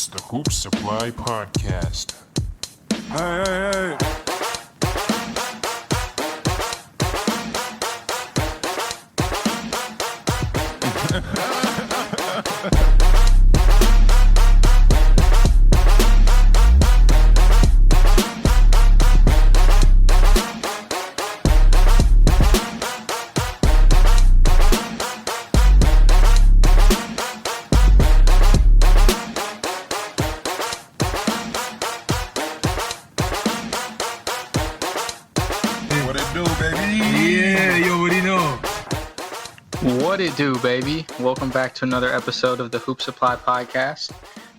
It's the Hoop Supply Podcast. Hey. What it do, baby? Welcome back to another episode of the Hoop Supply Podcast.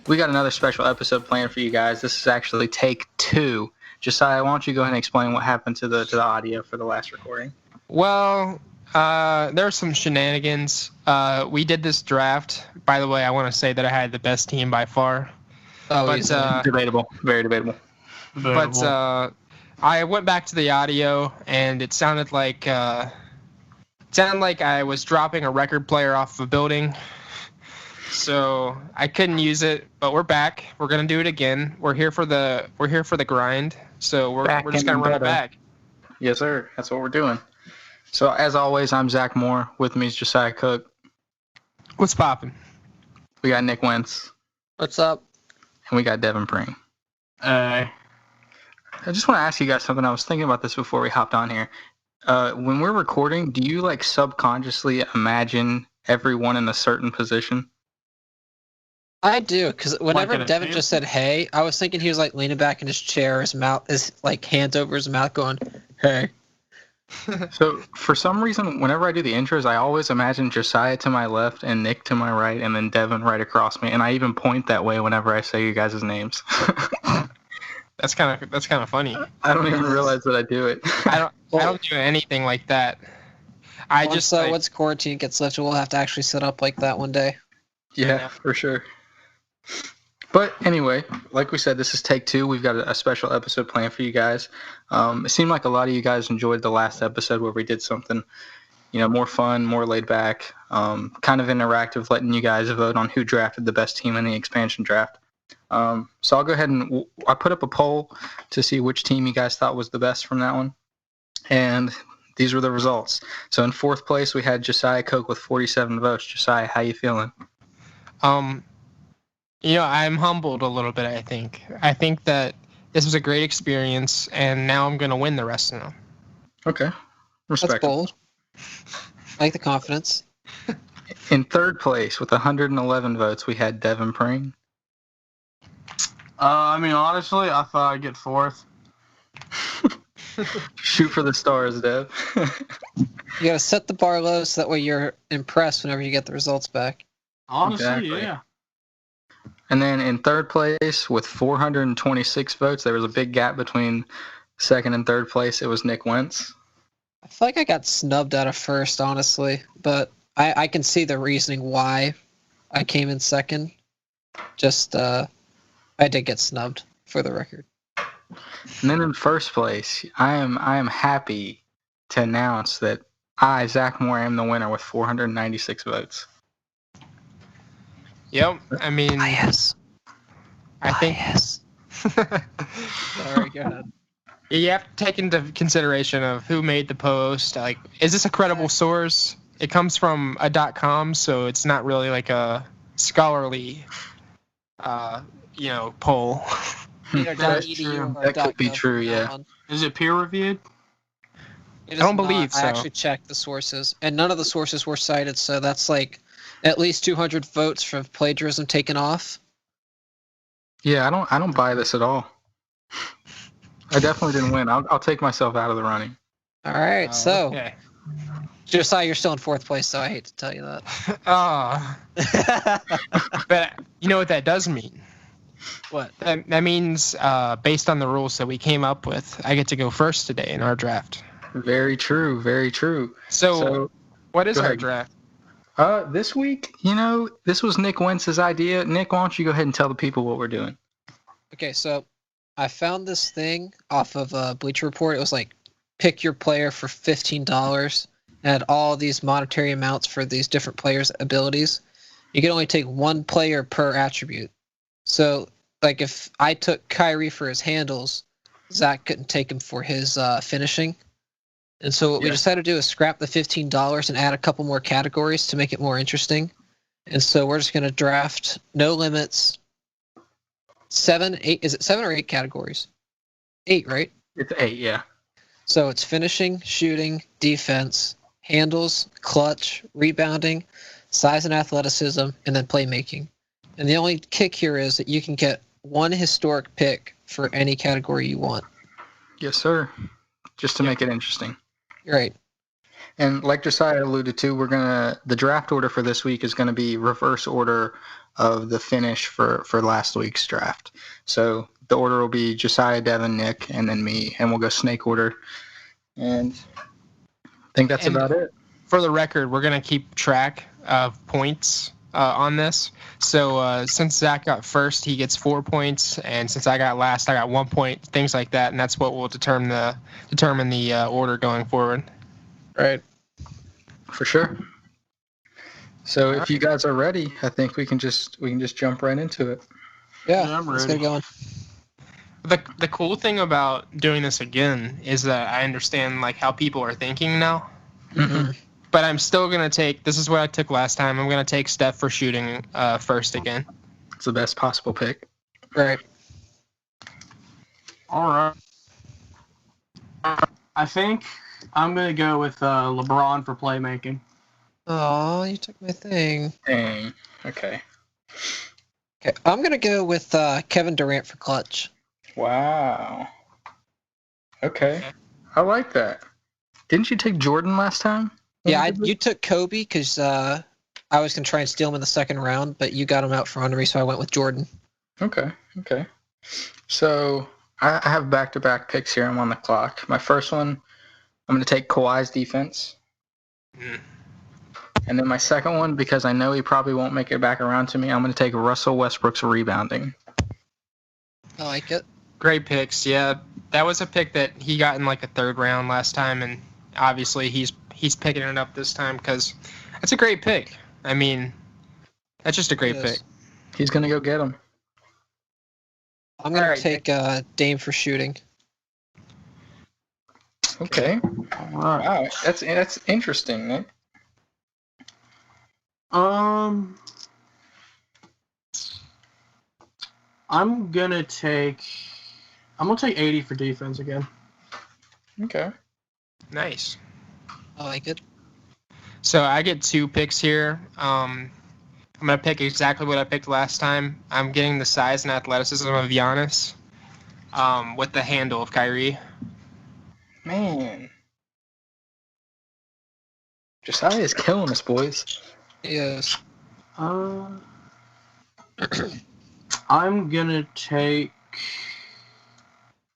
We got another special episode planned for you guys. This is actually take 2. Josiah, why don't you go ahead and explain what happened to the audio for the last recording? Well, there were some shenanigans. We did this draft. By the way, I want to say that I had the best team by far. But debatable, very debatable. But I went back to the audio, and it sounded like I was dropping a record player off a building. So I couldn't use it, but we're back. We're gonna do it again. We're here for the grind. So we're just gonna run it back. Yes, sir. That's what we're doing. So as always, I'm Zach Moore. With me is Josiah Cook. What's poppin'? We got Nick Wentz. What's up? And we got Devin Pring. I just want to ask you guys something. I was thinking about this before we hopped on here. When we're recording, do you like subconsciously imagine everyone in a certain position? I do, because whenever Like Devin just said "hey," I was thinking he was like leaning back in his chair, his like hands over his mouth, going "hey." So for some reason, whenever I do the intros, I always imagine Josiah to my left and Nick to my right, and then Devin right across me, and I even point that way whenever I say you guys' names. That's kind of funny. I don't even realize that I do it. I don't do anything like that. Once quarantine gets lifted, we'll have to actually set up like that one day. Yeah, for sure. But anyway, like we said, this is take 2. We've got a special episode planned for you guys. It seemed like a lot of you guys enjoyed the last episode where we did something, more fun, more laid back, kind of interactive, letting you guys vote on who drafted the best team in the expansion draft. So I'll go ahead and I put up a poll to see which team you guys thought was the best from that one. And these were the results. So in 4th place, we had Josiah Coke with 47 votes. Josiah, how you feeling? I'm humbled a little bit, I think. I think that this was a great experience, and now I'm going to win the rest of them. Okay. Respectable. That's bold. I like the confidence. In 3rd place, with 111 votes, we had Devin Pring. Honestly, I thought I'd get 4th. Shoot for the stars, Dev. You gotta set the bar low so that way you're impressed whenever you get the results back. Honestly, Exactly. yeah. And then in 3rd place, with 426 votes, there was a big gap between 2nd and 3rd place. It was Nick Wentz. I feel like I got snubbed out of 1st, honestly, but I can see the reasoning why I came in 2nd. I did get snubbed, for the record. And then in 1st place, I am happy to announce that I, Zach Moore, am the winner with 496 votes. Yep. Yes. I think Yes. Sorry, go ahead. you have to take into consideration of who made the post. Like, is this a credible source? It comes from a .com, so it's not really like a scholarly, poll. That could be true, yeah. Is it peer reviewed? I don't believe so. I actually checked the sources, and none of the sources were cited, so that's like at least 200 votes for plagiarism taken off. Yeah, I don't buy this at all. I definitely didn't win. I'll take myself out of the running. All right, so Okay. Josiah, you're still in 4th place, so I hate to tell you that. But you know what that does mean? What? That means, based on the rules that we came up with, I get to go first today in our draft. Very true, very true. So what is go our ahead. draft? This week, this was Nick Wentz's idea. Nick, why don't you go ahead and tell the people what we're doing? Okay, so I found this thing off of Bleacher Report. It was like, pick your player for $15. It had all these monetary amounts for these different players' abilities. You can only take one player per attribute. So, like, if I took Kyrie for his handles, Zach couldn't take him for his finishing. And so what we decided to do is scrap the $15 and add a couple more categories to make it more interesting. And so we're just going to draft no limits. 7, 8. Is it 7 or 8 categories? 8, right? It's 8, yeah. So it's finishing, shooting, defense, handles, clutch, rebounding, size and athleticism, and then playmaking. And the only kick here is that you can get one historic pick for any category you want. Yes, sir. Just to make it interesting. Right. And like Josiah alluded to, the draft order for this week is gonna be reverse order of the finish for last week's draft. So the order will be Josiah, Devin, Nick, and then me, and we'll go snake order. And I think that's about it. For the record, we're going to keep track of points on this. So since Zach got first, he gets 4 points, and since I got last, I got 1 point, things like that, and that's what will determine the order going forward. Right. For sure. So if you guys are ready, I think we can just jump right into it. Yeah, I'm let's ready. get going. The cool thing about doing this again is that I understand like how people are thinking now. Mm-hmm. But I'm still gonna take. This is what I took last time. I'm gonna take Steph for shooting first again. It's the best possible pick. Right. All right. I think I'm gonna go with LeBron for playmaking. Oh, you took my thing. Dang. Okay. Okay, I'm gonna go with Kevin Durant for clutch. Wow. Okay. I like that. Didn't you take Jordan last time? Yeah, you took Kobe because I was gonna try and steal him in the second round, but you got him out from under me, so I went with Jordan. Okay. So I have back-to-back picks here. I'm on the clock. My first one, I'm going to take Kawhi's defense. And then my second one, because I know he probably won't make it back around to me, I'm going to take Russell Westbrook's rebounding. I like it. Great picks. Yeah, that was a pick that he got in like the third round last time, and obviously he's picking it up this time because that's a great pick. I mean, that's just a great pick. He's going to go get him. I'm going to take Dame for shooting. Okay. All right. Wow, that's interesting, Nick. I'm gonna take 80 for defense again. Okay. Nice. I like it. So I get 2 picks here. I'm going to pick exactly what I picked last time. I'm getting the size and athleticism of Giannis with the handle of Kyrie. Man. Josiah is killing us, boys. Yes. I'm gonna take.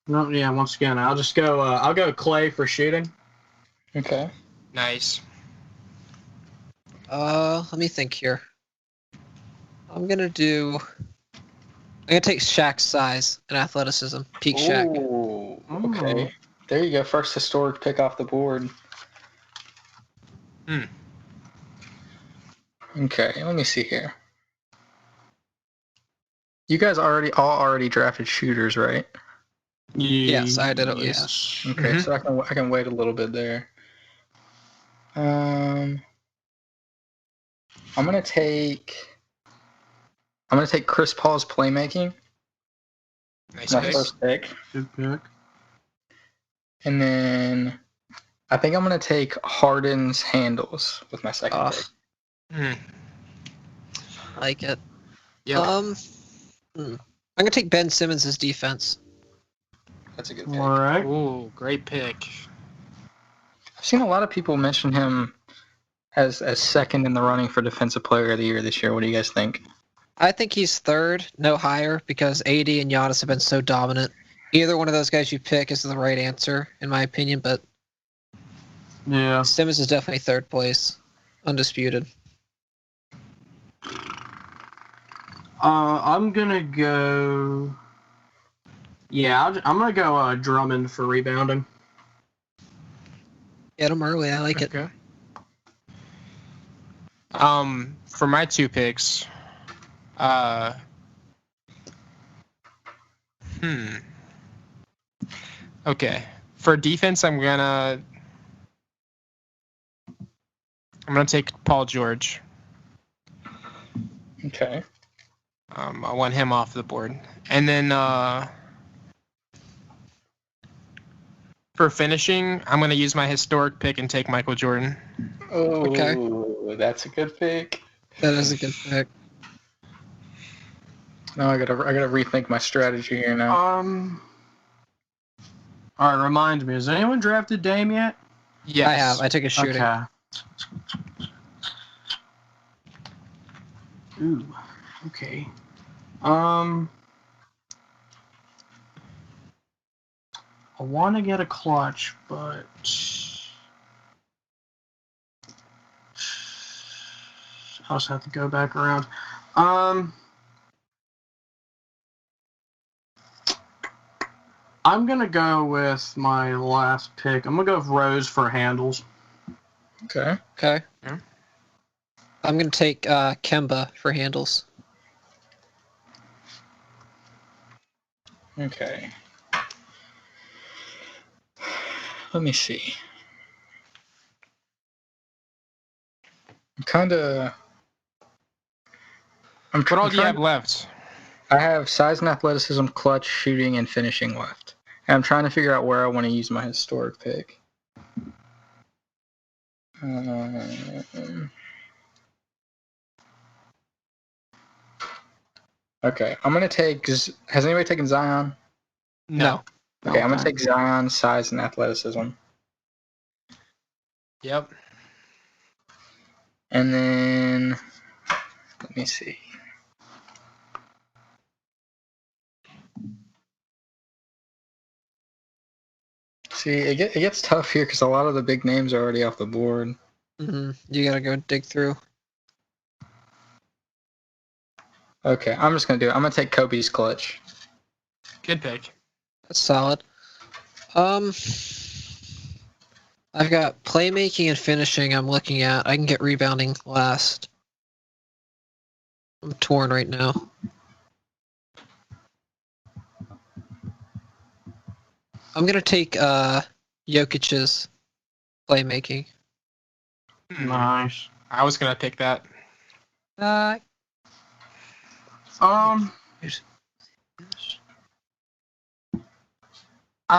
No, yeah. Once again, I'll just go. I'll go Clay for shooting. Okay. Nice. Let me think here. I'm gonna take Shaq's size and athleticism. Peak Shaq. Ooh, okay. There you go. First historic pick off the board. Okay, let me see here. You guys already drafted shooters, right? Yes, I did at least. Okay, so I can wait a little bit there. I'm gonna take Chris Paul's playmaking. Nice My pick. first pick. Good pick. And then I think I'm gonna take Harden's handles with my second pick. I like it. Yeah. I'm gonna take Ben Simmons' defense. That's a good pick. All right. Ooh, great pick. I've seen a lot of people mention him as second in the running for Defensive Player of the Year this year. What do you guys think? I think he's third, no higher, because AD and Giannis have been so dominant. Either one of those guys you pick is the right answer, in my opinion, but Yeah. Simmons is definitely third place. Undisputed. I'm gonna go. Yeah, I'm gonna go Drummond for rebounding. Get him early, I like it. Okay. For my 2 picks, Okay. For defense, I'm gonna take Paul George. Okay. I want him off the board. And then for finishing, I'm gonna use my historic pick and take Michael Jordan. Oh, Okay. that's a good pick. That is a good pick. Now I gotta rethink my strategy here now. All right, remind me. Has anyone drafted Dame yet? Yes. I have. I took a shooting. Okay. Ooh. Okay. I want to get a clutch, but I'll just have to go back around. I'm gonna go with my last pick. I'm gonna go with Rose for handles. Okay. Okay. Yeah. I'm gonna take Kemba for handles. Okay. Let me see. I'm What all do you trying- have left? I have size and athleticism, clutch, shooting, and finishing left. And I'm trying to figure out where I want to use my historic pick. Okay, I'm gonna take. Has anybody taken Zion? No. Okay, I'm gonna take Zion, size, and athleticism. Yep. And then let me see. See, it gets tough here because a lot of the big names are already off the board. You gotta go dig through. Okay, I'm just gonna do it. I'm gonna take Kobe's clutch. Good pick. That's solid. I've got playmaking and finishing I'm looking at. I can get rebounding last. I'm torn right now. I'm gonna take Jokic's playmaking. Nice. I was gonna pick that. I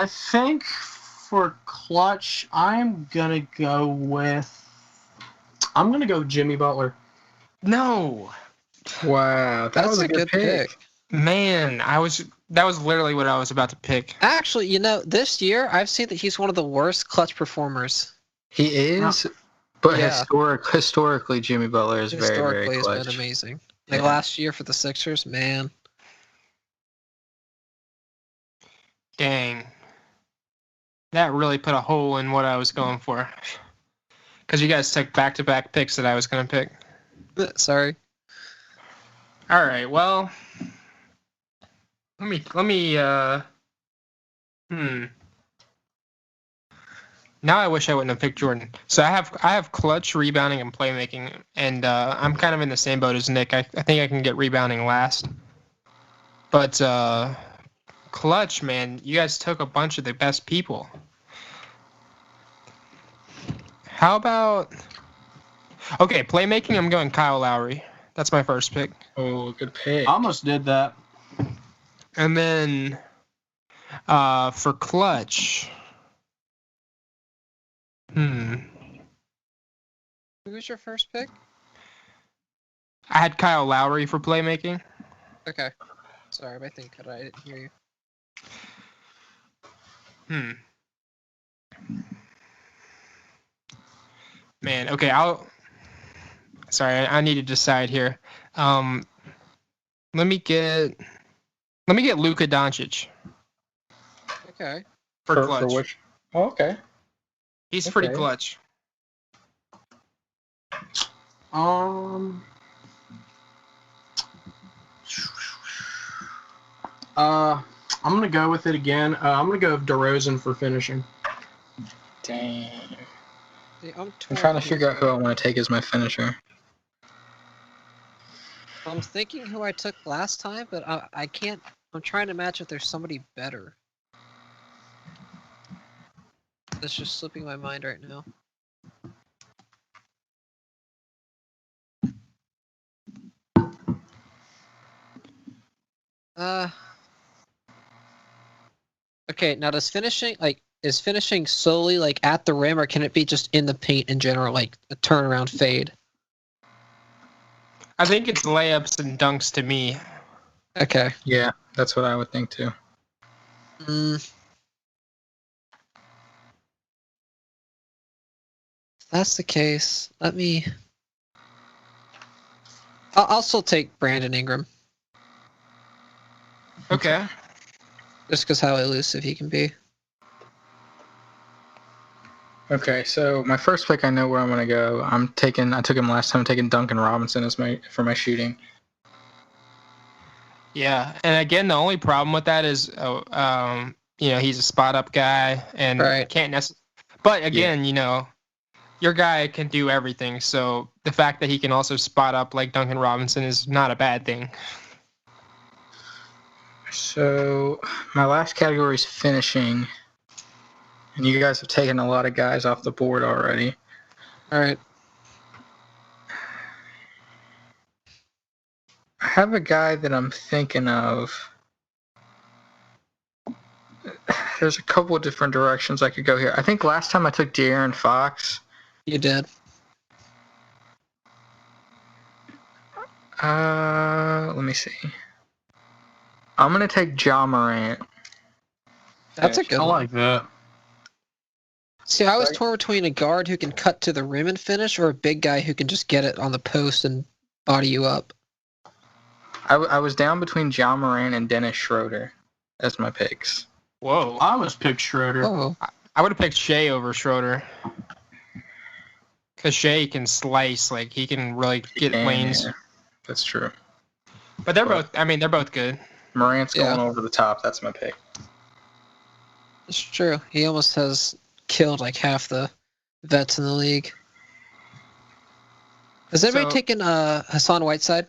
think for clutch, I'm gonna go Jimmy Butler. No. Wow, that was a good pick. Man, that was literally what I was about to pick. Actually, this year I've seen that he's one of the worst clutch performers. He is, but Yeah. historically, Jimmy Butler is very, very Historically, clutch. has been amazing. Like Yeah. last year for the Sixers, man. Dang. That really put a hole in what I was going for. Because you guys took back-to-back picks that I was going to pick. Sorry. All right, well, let me Now I wish I wouldn't have picked Jordan. So I have clutch, rebounding, and playmaking, and I'm kind of in the same boat as Nick. I think I can get rebounding last. But clutch, man, you guys took a bunch of the best people. How about... Okay, playmaking, I'm going Kyle Lowry. That's my first pick. Oh, good pick. I almost did that. And then for clutch... Who was your first pick? I had Kyle Lowry for playmaking. Okay. Sorry, my thing cut out. I didn't hear you. Man, okay, Sorry, I need to decide here. Let me get Luka Doncic Okay. for clutch. For which? Oh, okay. He's pretty Okay. clutch. I'm gonna go with it again. I'm gonna go with DeRozan for finishing. Dang. See, I'm trying to figure out who I want to take as my finisher. I'm thinking who I took last time, but I can't I'm trying to match if there's somebody better. That's just slipping my mind right now. Okay, now is finishing solely like at the rim, or can it be just in the paint in general, like a turnaround fade? I think it's layups and dunks to me. Okay. Yeah, that's what I would think too. If that's the case, I'll still take Brandon Ingram, Okay. just because how elusive he can be. Okay, so my first pick, I know where I'm gonna go. I took him last time. I'm taking Duncan Robinson for my shooting. Yeah, and again, the only problem with that is, he's a spot up guy and Right. can't necessarily. But again, your guy can do everything. So the fact that he can also spot up like Duncan Robinson is not a bad thing. So my last category is finishing, and you guys have taken a lot of guys off the board already. All right. I have a guy that I'm thinking of. There's a couple of different directions I could go here. I think last time I took De'Aaron Fox. You did. Let me see. I'm gonna take Ja Morant. That's a good I one. like that. See, I was torn between a guard who can cut to the rim and finish, or a big guy who can just get it on the post and body you up. I was down between Ja Morant and Dennis Schroeder as my picks. Whoa. I was picked Schroeder. Oh, I would have picked Shea over Schroeder. Because Shea can slice, like he can really get lanes. Yeah, that's true. But they're both good. Morant's going over the top. That's my pick. it's true. He almost has killed like half the vets in the league. Has anybody taken Hassan Whiteside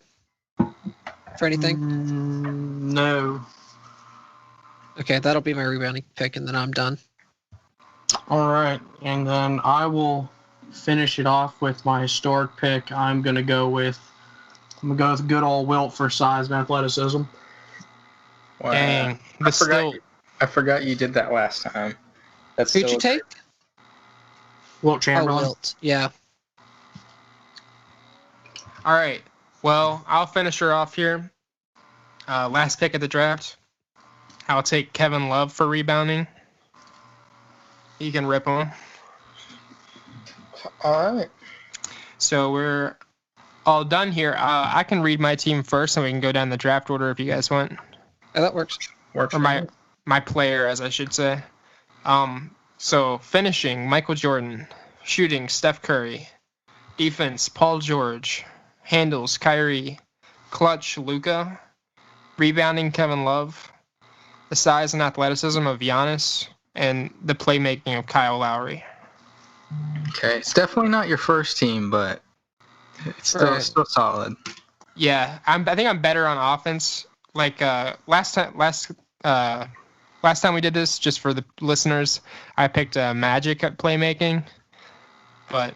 for anything? No. Okay, that'll be my rebounding pick, and then I'm done. All right, and then I will finish it off with my historic pick. I'm gonna go with good old Wilt for size and athleticism. Wow. Dang. I forgot you did that last time. Who'd you take? Wilt Oh, Chamberlain. Wilt. Yeah. All right. Well, I'll finish her off here. Last pick of the draft. I'll take Kevin Love for rebounding. You can rip him. All right. So we're all done here. I can read my team first, and we can go down the draft order if you guys want. Yeah, that works. Or my player, as I should say. So finishing, Michael Jordan. Shooting, Steph Curry. Defense, Paul George. Handles, Kyrie. Clutch, Luka. Rebounding, Kevin Love. The size and athleticism of Giannis. And the playmaking of Kyle Lowry. Okay, it's definitely not your first team, but it's still solid. Yeah, I think I'm better on offense. Like last time we did this, just for the listeners, I picked Magic at playmaking, but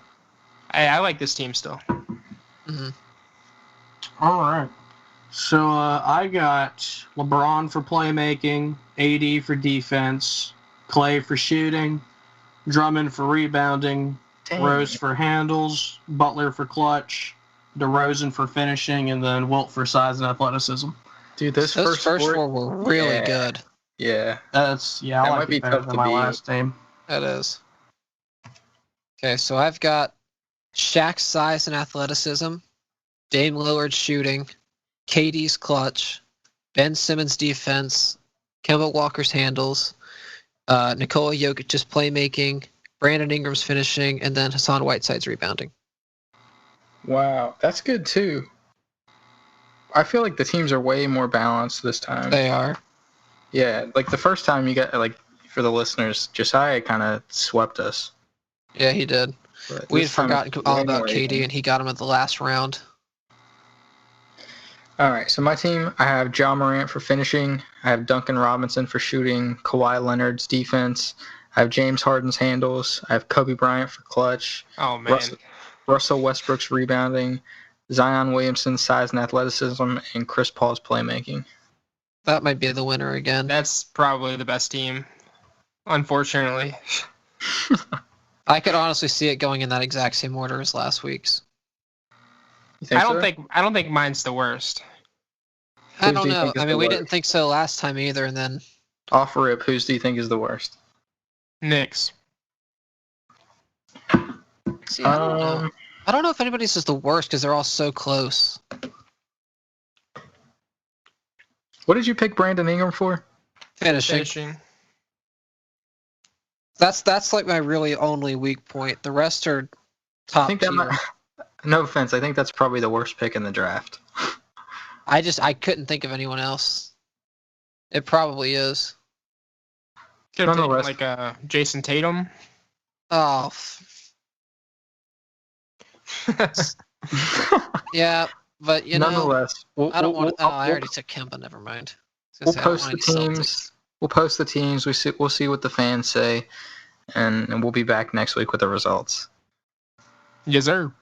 I like this team still. Mm-hmm. All right. So I got LeBron for playmaking, AD for defense, Clay for shooting, Drummond for rebounding, Rose for handles, Butler for clutch, DeRozan for finishing, and then Wilt for size and athleticism. Dude, Those first four were really good. Yeah. I That like might be it better tough than to my beat. last team. That is. Okay, so I've got Shaq's size and athleticism, Dame Lillard shooting, KD's clutch, Ben Simmons defense, Kemba Walker's handles, Nikola Jokic's playmaking, Brandon Ingram's finishing, and then Hassan Whiteside's rebounding. Wow, that's good too. I feel like the teams are way more balanced this time. They are. Yeah, like the first time you got, like, for the listeners, Josiah kind of swept us. Yeah, he did. But We had this time forgotten it's all way about more KD, even. and he got him at the last round. All right, so my team, I have John Morant for finishing. I have Duncan Robinson for shooting. Kawhi Leonard's defense. I have James Harden's handles. I have Kobe Bryant for clutch. Oh man, Russell Westbrook's rebounding. Zion Williamson's size and athleticism, and Chris Paul's playmaking. That might be the winner again. that's probably the best team. Unfortunately, I could honestly see it going in that exact same order as last week's. You think I so? don't think mine's the worst. I Who don't do you know. think is I the mean, we worst? didn't think so last time either, and then Off rip, whose do you think is the worst? Knicks. see, I don't know. I don't know if anybody's is the worst because they're all so close. What did you pick Brandon Ingram for? Finishing. That's like my really only weak point. The rest are I top think tier. that might, no offense, I think that's probably the worst pick in the draft. I couldn't think of anyone else. It probably is. Could have taken Nonetheless. like Jason Tatum. Oh, yeah, but you know, Nonetheless, I don't want. Oh, I already took Kemba. Never mind. I We'll was gonna say, I don't post want the any Celtics. teams. We'll post the teams. We'll see what the fans say, and we'll be back next week with the results. Yes, sir.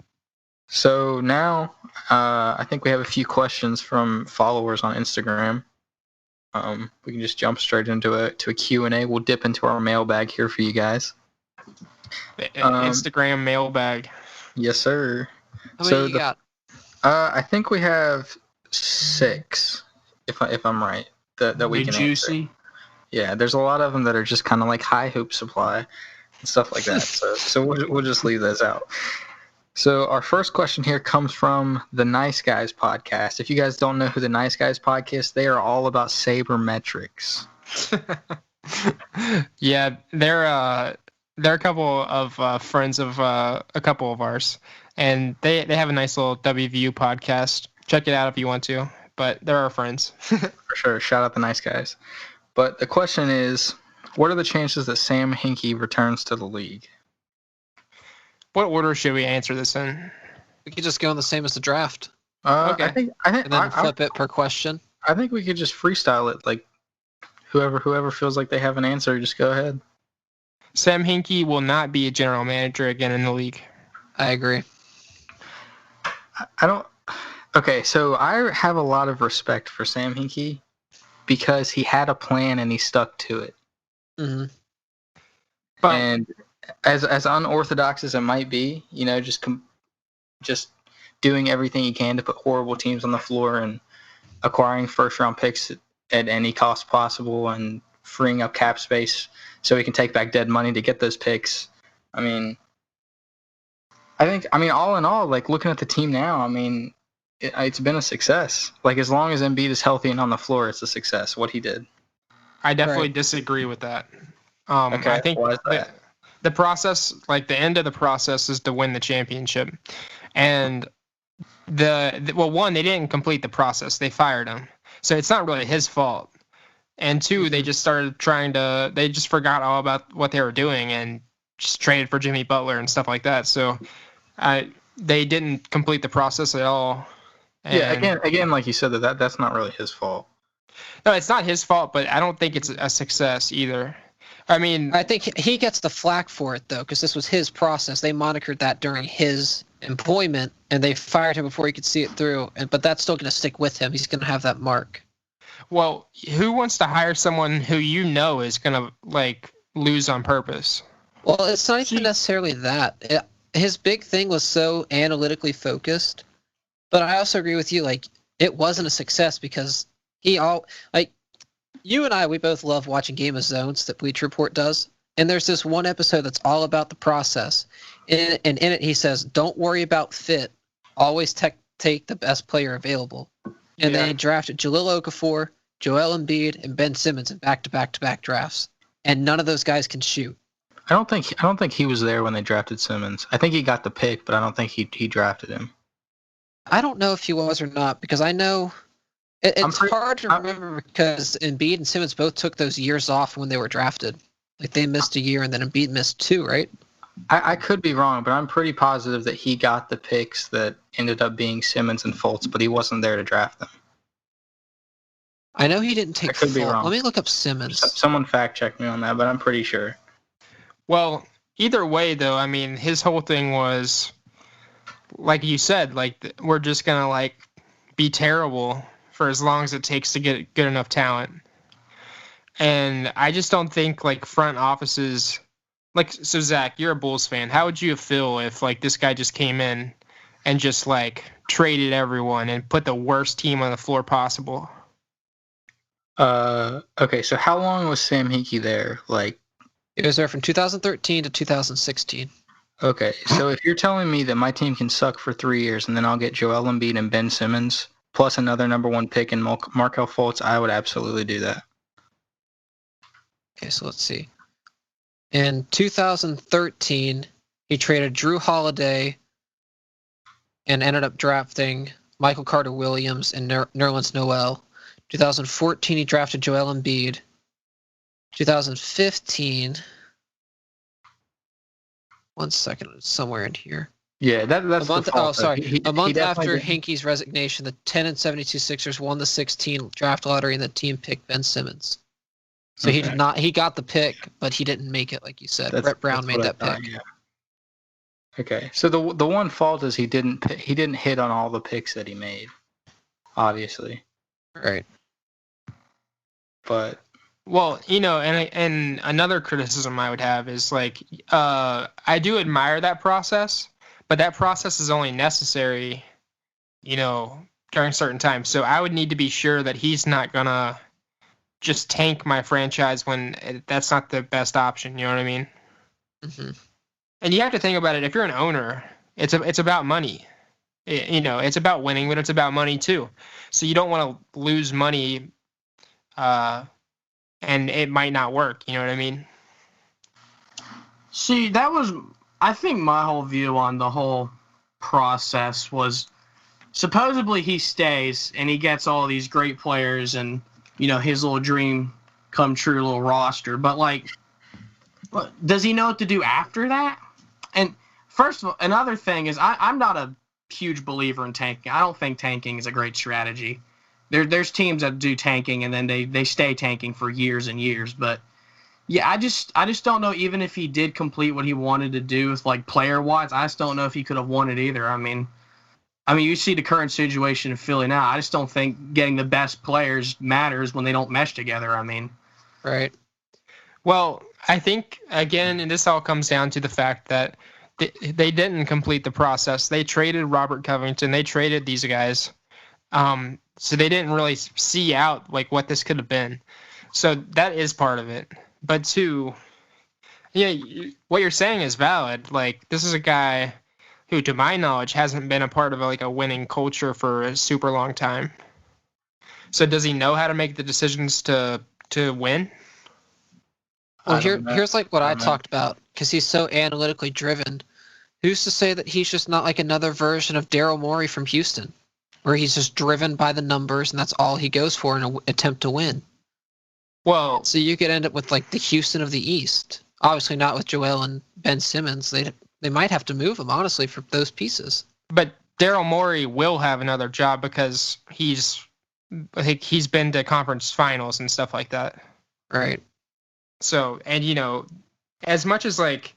So now, I think we have a few questions from followers on Instagram. We can just jump straight into a Q&A. We'll dip into our mailbag here for you guys. Instagram mailbag. Yes, sir. How many So you got? I think we have 6, if I'm right, that we Big can answer. juicy. Yeah, there's a lot of them that are just kind of like high hoop supply and stuff like that. So we'll just leave those out. So our first question here comes from the Nice Guys podcast. If you guys don't know who the Nice Guys podcast, they are all about sabermetrics. Yeah, they're a couple of friends of a couple of ours, and they have a nice little WVU podcast. Check it out if you want to. But they're our friends. For sure. Shout out the Nice Guys. But the question is, what are the chances that Sam Hinkie returns to the league? What order should we answer this in? We could just go in the same as the draft, Okay. I think and then flip it per question. I think we could just freestyle it. Like whoever feels like they have an answer, just go ahead. Sam Hinkie will not be a general manager again in the league. I agree. I don't. Okay, so I have a lot of respect for Sam Hinkie because he had a plan and he stuck to it. hmm But And as unorthodox as it might be, you know, just doing everything he can to put horrible teams on the floor and acquiring first-round picks at any cost possible and freeing up cap space so he can take back dead money to get those picks. I mean, all in all, like looking at the team now, I mean, it's been a success. Like as long as Embiid is healthy and on the floor, it's a success. What he did. I definitely Right. disagree with that. Okay, I think why is that? the process, like the end of the process, is to win the championship. And one, they didn't complete the process. They fired him, so it's not really his fault. And two, they just started they just forgot all about what they were doing and just traded for Jimmy Butler and stuff like that. So, they didn't complete the process at all. Yeah, And- again, like you said, that's not really his fault. No, it's not his fault, but I don't think it's a success either. I mean, I think he gets the flack for it though, because this was his process. They monitored that during his employment, and they fired him before he could see it through. But that's still going to stick with him. He's going to have that mark. well, who wants to hire someone who you know is gonna like lose on purpose? Well, it's not even necessarily that. His big thing was so analytically focused, but I also agree with you. Like, it wasn't a success because you and I, we both love watching Game of Zones that Bleacher Report does. And there's this one episode that's all about the process. And in it, he says, don't worry about fit. Always take the best player available. And Yeah. they drafted Jahlil Okafor, Joel Embiid, and Ben Simmons in back-to-back-to-back drafts. And none of those guys can shoot. I don't think he was there when they drafted Simmons. I think he got the pick, but I don't think he drafted him. I don't know if he was or not because I know it's hard to remember because Embiid and Simmons both took those years off when they were drafted. Like they missed a year and then Embiid missed 2, right? I could be wrong, but I'm pretty positive that he got the picks that ended up being Simmons and Fultz, but he wasn't there to draft them. I know he didn't take I could be full. wrong. Let me look up Simmons. Someone fact check me on that, but I'm pretty sure. Well, either way, though, I mean, his whole thing was, like you said, like we're just gonna like be terrible for as long as it takes to get good enough talent. And I just don't think like front offices, like, so Zach, you're a Bulls fan. How would you feel if like this guy just came in and just like traded everyone and put the worst team on the floor possible? Okay, so how long was Sam Hinkie there? Like, He was there from 2013 to 2016. okay, so if you're telling me that my team can suck for 3 years and then I'll get Joel Embiid and Ben Simmons plus another number one pick and Markelle Fultz, I would absolutely do that. Okay, so let's see. In 2013, he traded Drew Holiday and ended up drafting Michael Carter Williams and Nerlens Noel. 2014, he drafted Joel Embiid. 2015, one second, it's somewhere in here. Yeah, that's A month, the fault. oh, sorry. He a month definitely after didn't- Hinkie's resignation, the 10 and 72 Sixers won the 16 draft lottery, and the team picked Ben Simmons. So he Okay. did not. He got the pick, but he didn't make it, like you said. Brett Brown made what I that thought, pick. yeah. Okay, so the one fault is he didn't hit on all the picks that he made, obviously. Right. But Well, you know, and another criticism I would have is like, I do admire that process, but that process is only necessary, you know, during certain times. So I would need to be sure that he's not gonna just tank my franchise when that's not the best option. You know what I mean? Hmm. And you have to think about it. If you're an owner, it's about money. You know, it's about winning, but it's about money too. So you don't want to lose money, and it might not work. You know what I mean? See, I think my whole view on the whole process was supposedly he stays and he gets all these great players and, you know, his little dream come true little roster. But, like, does he know what to do after that? And first of all, another thing is I'm not a huge believer in tanking. I don't think tanking is a great strategy. There's teams that do tanking and then they stay tanking for years and years. But yeah, I just don't know. Even if he did complete what he wanted to do with like player wise, I just don't know if he could have won it either. I mean, you see the current situation in Philly now. I just don't think getting the best players matters when they don't mesh together. I mean, Right. Well, I think again, and this all comes down to the fact that they didn't complete the process. They traded Robert Covington. They traded these guys. So they didn't really see out like what this could have been. So that is part of it. But two, yeah, what you're saying is valid. Like, this is a guy who, to my knowledge, hasn't been a part of like a winning culture for a super long time. So does he know how to make the decisions to win? Well, I don't know. here's like what I don't know. talked about, because he's so analytically driven. Who's to say that he's just not like another version of Daryl Morey from Houston, where he's just driven by the numbers and that's all he goes for in an attempt to win? Well, So you could end up with like the Houston of the East. Obviously not with Joel and Ben Simmons. They might have to move him, honestly, for those pieces. but Daryl Morey will have another job because I think he's been to conference finals and stuff like that. Right. So, and you know, as much as like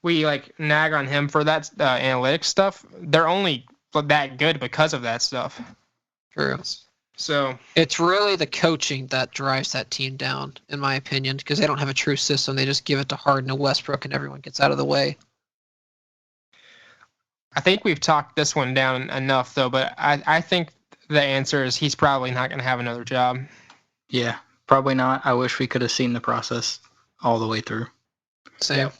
we like nag on him for that analytics stuff, they're only that good because of that stuff. True. So, It's really the coaching that drives that team down, in my opinion, because they don't have a true system. They just give it to Harden and Westbrook, and everyone gets out of the way. I think we've talked this one down enough, though. But I think the answer is he's probably not going to have another job. yeah, probably not. I wish we could have seen the process all the way through. Same. Yeah.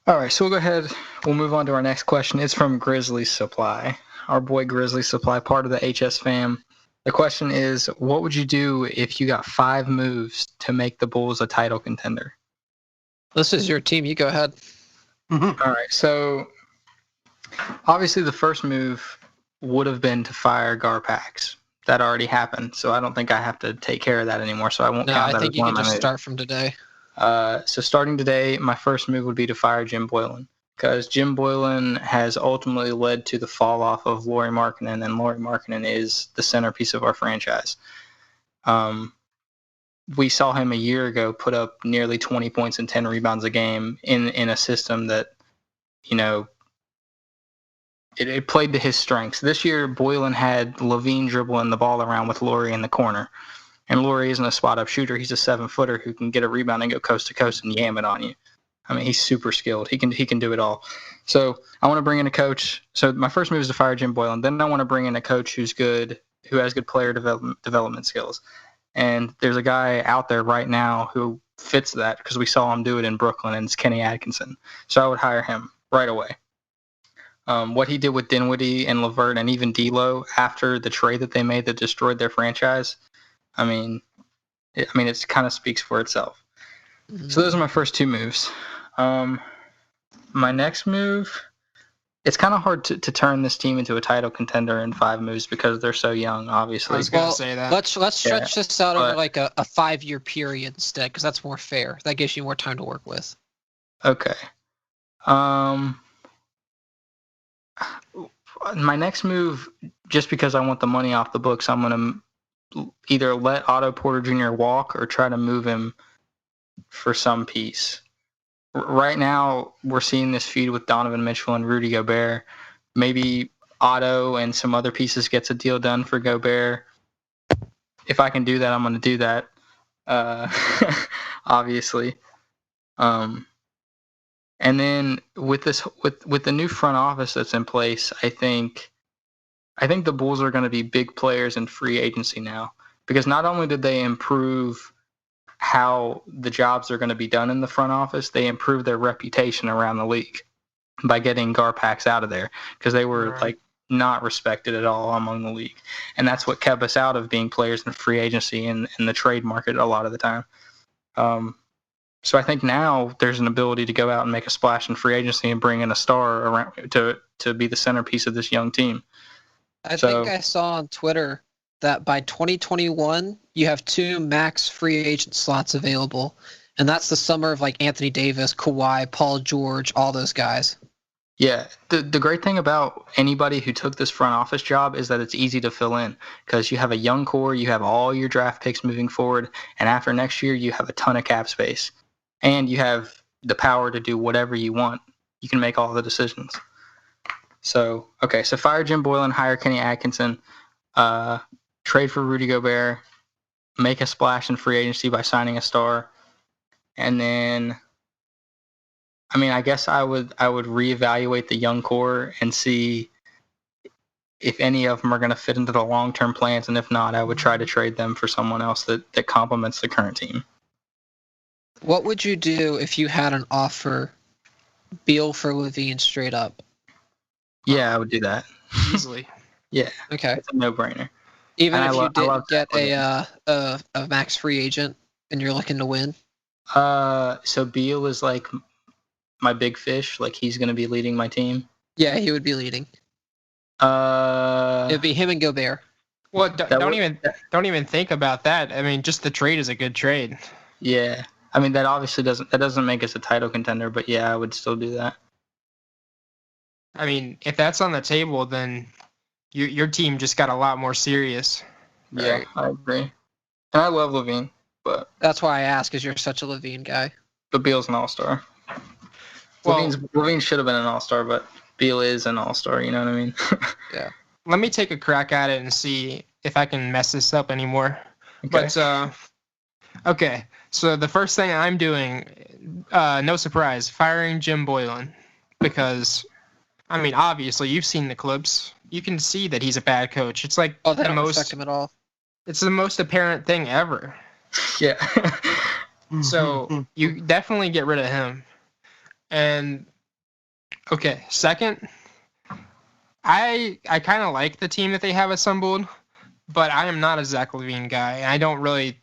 All right, so we'll go ahead. We'll move on to our next question. It's from Grizzly Supply, our boy Grizzly Supply, part of the HS fam. The question is, what would you do if you got 5 moves to make the Bulls a title contender? This is your team. You go ahead. All right, so obviously the first move would have been to fire Garpax. That already happened, so I don't think I have to take care of that anymore, so I won't No, count I that think as you one can of my just moves. start from today. So starting today, my first move would be to fire Jim Boylan, because Jim Boylan has ultimately led to the fall off of Lauri Markkanen, and Lauri Markkanen is the centerpiece of our franchise. We saw him a year ago put up nearly 20 points and 10 rebounds a game in a system that, it played to his strengths. This year, Boylan had Levine dribbling the ball around with Laurie in the corner. And Laurie isn't a spot-up shooter. He's a 7-footer who can get a rebound and go coast to coast and yam it on you. I mean, he's super skilled. He can do it all. So I want to bring in a coach. So my first move is to fire Jim Boylan. Then I want to bring in a coach who's good, who has good player development skills. And there's a guy out there right now who fits that because we saw him do it in Brooklyn, and it's Kenny Atkinson. So I would hire him right away. What he did with Dinwiddie and LeVert and even D'Lo after the trade that they made that destroyed their franchise, it kind of speaks for itself. Mm-hmm. So those are my first two moves. My next move, it's kind of hard to turn this team into a title contender in 5 moves because they're so young, obviously. I was going to say that. Let's stretch this out over like a 5-year period instead, because that's more fair. That gives you more time to work with. Okay. My next move, just because I want the money off the books, I'm going to either let Otto Porter Jr. walk or try to move him for some piece. Right now, we're seeing this feud with Donovan Mitchell and Rudy Gobert. Maybe Otto and some other pieces gets a deal done for Gobert. If I can do that, I'm going to do that, obviously. And then with the new front office that's in place, I think the Bulls are going to be big players in free agency now, because not only did they improve how the jobs are going to be done in the front office, they improved their reputation around the league by getting Garpax out of there, because they were not respected at all among the league, and that's what kept us out of being players in free agency and in the trade market a lot of the time. So I think now there's an ability to go out and make a splash in free agency and bring in a star around to be the centerpiece of this young team. I think I saw on Twitter that by 2021 you have 2 max free agent slots available, and that's the summer of like Anthony Davis, Kawhi, Paul George, all those guys. Yeah, the great thing about anybody who took this front office job is that it's easy to fill in, because you have a young core, you have all your draft picks moving forward, and after next year you have a ton of cap space. And you have the power to do whatever you want. You can make all the decisions. So fire Jim Boylan, hire Kenny Atkinson, trade for Rudy Gobert, make a splash in free agency by signing a star, and then, I guess I would reevaluate the young core and see if any of them are going to fit into the long-term plans, and if not, I would try to trade them for someone else that complements the current team. What would you do if you had an offer, Beal for Levine straight up? Yeah, I would do that. Easily. Yeah. Okay. It's a no-brainer. Even if you didn't get a max free agent and you're looking to win? So Beal is like my big fish. Like, he's going to be leading my team? Yeah, he would be leading. It'd be him and Gobert. Well, don't even think about that. Just the trade is a good trade. Yeah. That obviously doesn't make us a title contender, but yeah, I would still do that. If that's on the table, then your team just got a lot more serious. Yeah, right? I agree. And I love Levine, but that's why I ask, because you're such a Levine guy. But Beal's an all-star. Well, Levine should have been an all-star, but Beal is an all-star. You know what I mean? Yeah. Let me take a crack at it and see if I can mess this up anymore. Okay. But okay. So the first thing I'm doing, no surprise, firing Jim Boylan, because, obviously you've seen the clips. You can see that he's a bad coach. It's like they don't respect him at all. It's the most apparent thing ever. Yeah. So you definitely get rid of him. And okay, second, I kind of like the team that they have assembled, but I am not a Zach LaVine guy, and I don't really.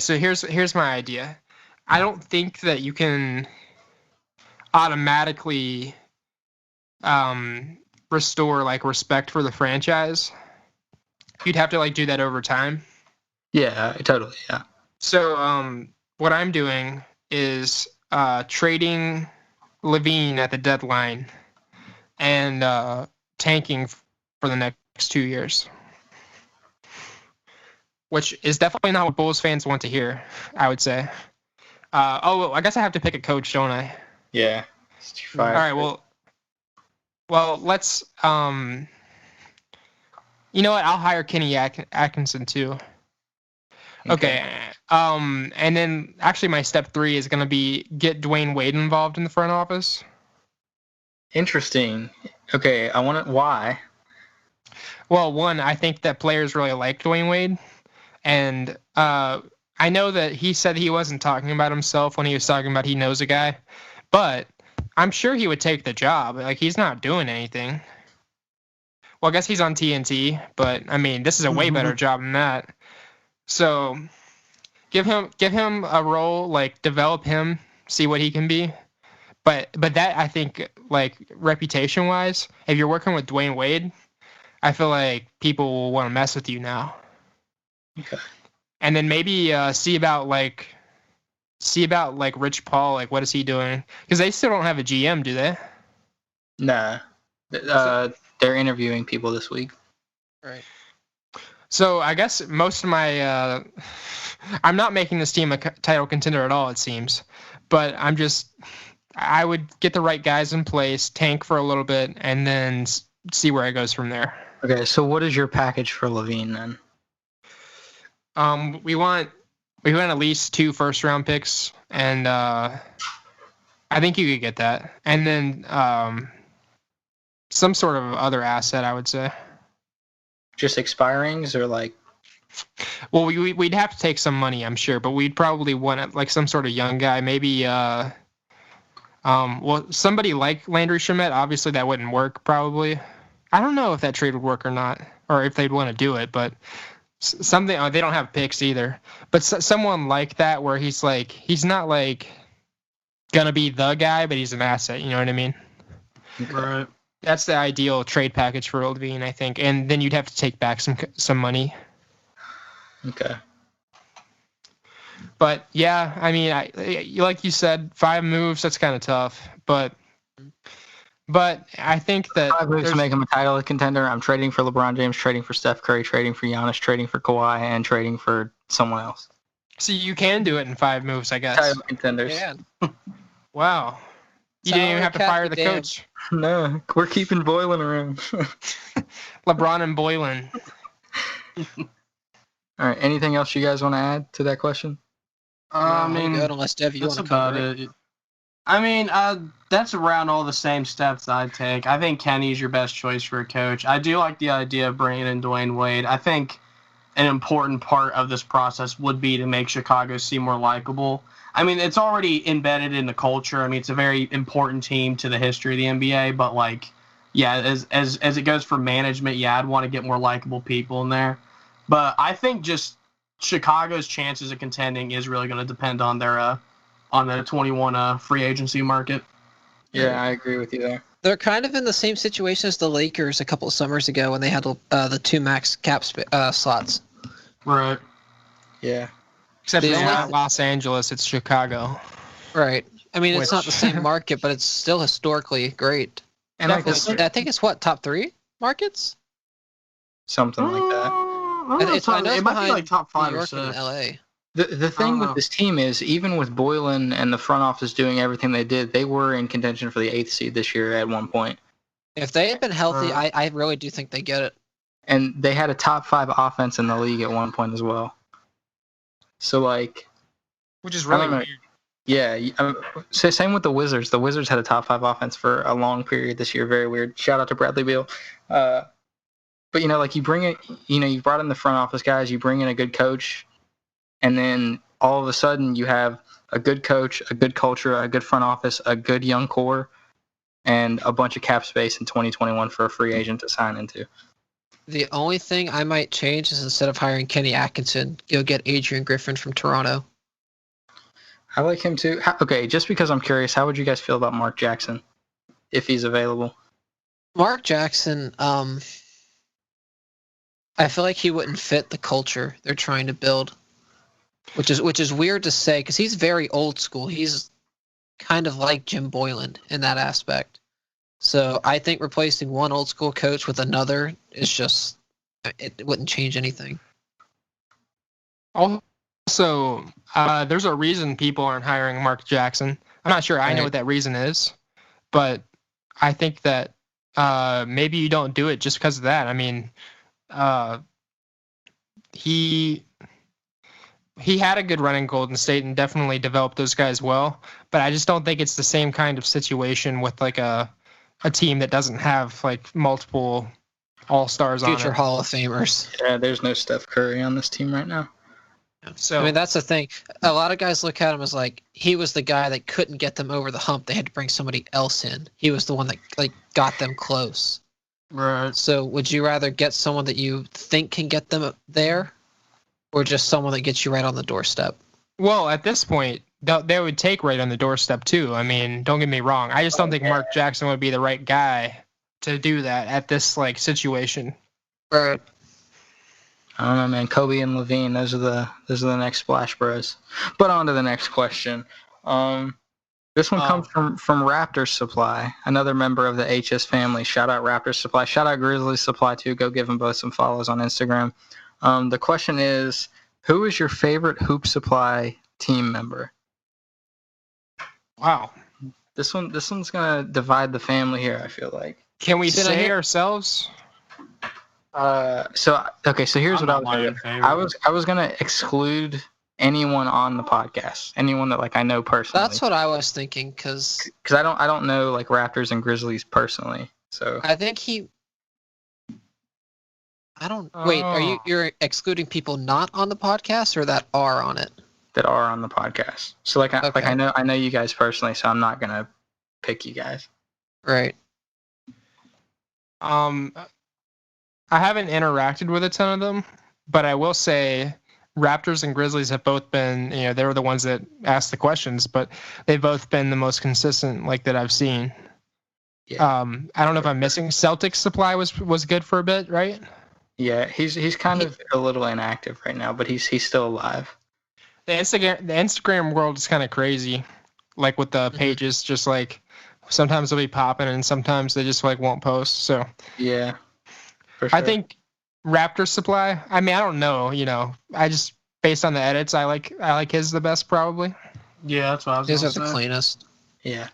So here's my idea. I don't think that you can automatically restore respect for the franchise. You'd have to do that over time. Yeah, totally. Yeah. So what I'm doing is trading LaVine at the deadline and tanking for the next 2 years. which is definitely not what Bulls fans want to hear, I would say. I guess I have to pick a coach, don't I? Yeah. All right, well, let's you know what? I'll hire Kenny Atkinson too. Okay. And then actually my step 3 is going to be get Dwayne Wade involved in the front office. Interesting. Okay, why? Well, one, I think that players really like Dwayne Wade, and I know that he said he wasn't talking about himself when he was talking about he knows a guy, but I'm sure he would take the job. Like, he's not doing anything. Well, I guess he's on TNT, but I mean, this is a way better job than that. So give him a role, like develop him, see what he can be. But that, I think, like reputation wise, if you're working with Dwayne Wade, I feel like people will want to mess with you now. Okay. And then maybe see about like Rich Paul, like what is he doing? Because they still don't have a GM, do they? Nah. They're interviewing people this week. Right. So I guess most of my I'm not making this team a title contender at all, it seems. But I would get the right guys in place, tank for a little bit, and then see where it goes from there. Okay, so what is your package for Levine then? We want at least 2 first-round picks, and I think you could get that. And then some sort of other asset, I would say. Just expirings or like? Well, we'd have to take some money, I'm sure, but we'd probably want like some sort of young guy, maybe. Somebody like Landry Shamet. Obviously, that wouldn't work. Probably. I don't know if that trade would work or not, or if they'd want to do it. But something. They don't have picks either. But someone like that, where he's not like gonna be the guy, but he's an asset. You know what I mean? Right. That's the ideal trade package for Levine, I think. And then you'd have to take back some money. Okay. But yeah, I mean, like you said, 5 moves. That's kind of tough. But I think that 5 moves to make him a title contender. I'm trading for LeBron James, trading for Steph Curry, trading for Giannis, trading for Kawhi, and trading for someone else. See, you can do it in 5 moves, I guess. Title contenders. Yeah. Wow. You didn't even have to fire the coach. No, we're keeping Boylan around. LeBron and Boylan. All right. Anything else you guys want to add to that question? I mean, good, unless Dev, you that's want to about cover it. it. I mean, that's around all the same steps I'd take. I think Kenny's your best choice for a coach. I do like the idea of bringing in Dwayne Wade. I think an important part of this process would be to make Chicago seem more likable. I mean, it's already embedded in the culture. I mean, it's a very important team to the history of the NBA. But like, yeah, as it goes for management, yeah, I'd want to get more likable people in there. But I think just Chicago's chances of contending is really going to depend on their on the 21 free agency market. Yeah, I agree with you there. They're kind of in the same situation as the Lakers a couple of summers ago when they had the 2 max cap slots. Right. Yeah. Except The it's only- not Los Angeles, it's Chicago. Right. I mean, it's not the Which- same market, but it's still historically great. And like this, I think it's top 3 markets. something like that. I know I know it's it might be behind like top 5 New or York and 6. LA. The thing don't with know. this team is, even with Boylan and the front office doing everything they did, they were in contention for the 8th seed this year at one point. If they had been healthy, I really do think they get it. And they had a top 5 offense in the league at one point as well. So, like, Which is I really don't know. weird. Yeah, same with the Wizards. The Wizards had a top 5 offense for a long period this year. Very weird. Shout out to Bradley Beal. But, you know, like, you bring it, you know, you brought in the front office guys, you bring in a good coach, and then all of a sudden you have a good coach, a good culture, a good front office, a good young core, and a bunch of cap space in 2021 for a free agent to sign into. The only thing I might change is instead of hiring Kenny Atkinson, you'll get Adrian Griffin from Toronto. I like him too. Okay, just because I'm curious, how would you guys feel about Mark Jackson if he's available? Mark Jackson, I feel like he wouldn't fit the culture they're trying to build, which is weird to say because he's very old school. He's kind of like Jim Boylan in that aspect. So I think replacing one old school coach with another is just it wouldn't change anything. Also, there's a reason people aren't hiring Mark Jackson. I'm not sure I know what that reason is, but I think that maybe you don't do it just because of that. I mean, he had a good run in Golden State and definitely developed those guys well, but I just don't think it's the same kind of situation with like a team that doesn't have like multiple all-stars on it. Future Hall of Famers. Yeah, there's no Steph Curry on this team right now. So I mean, that's the thing. A lot of guys look at him as like he was the guy that couldn't get them over the hump. They had to bring somebody else in. He was the one that like got them close. Right. So would you rather get someone that you think can get them there, or just someone that gets you right on the doorstep? well, at this point, they would take right on the doorstep too. I mean, don't get me wrong. I just don't think Mark Jackson would be the right guy to do that at this like situation. Right. I don't know, man. Kobe and Levine, those are the next Splash Bros. But on to the next question. This one comes from Raptor Supply, another member of the HS family. Shout out Raptor Supply. Shout out Grizzlies Supply too. Go give them both some follows on Instagram. The question is, who is your favorite Hoop Supply team member? Wow. This one's gonna divide the family here, I feel like. Can we Did I say hear- ourselves? So here's I'm what I not was my doing. favorite. I was gonna exclude anyone on the podcast, anyone that like I know personally. That's what I was thinking, because Because I don't know like Raptors and Grizzlies personally. So I think he. I don't wait. Oh. You're excluding people not on the podcast or that are on it? that are on the podcast. So like Okay. I know you guys personally, so I'm not gonna pick you guys. Right. I haven't interacted with a ton of them, but I will say Raptors and Grizzlies have both been, they were the ones that asked the questions, but they've both been the most consistent like that I've seen. Yeah. I don't know if I'm missing. Celtics Supply was good for a bit, right? Yeah, he's kind of a little inactive right now, but he's still alive. The Instagram world is kind of crazy, like with the pages, just like sometimes they'll be popping and sometimes they just like won't post. So Yeah. For sure. I think Raptor Supply. I mean, I don't know. I just based on the edits, I like his the best probably. Yeah, that's what I was These going are to the say. cleanest. Yeah.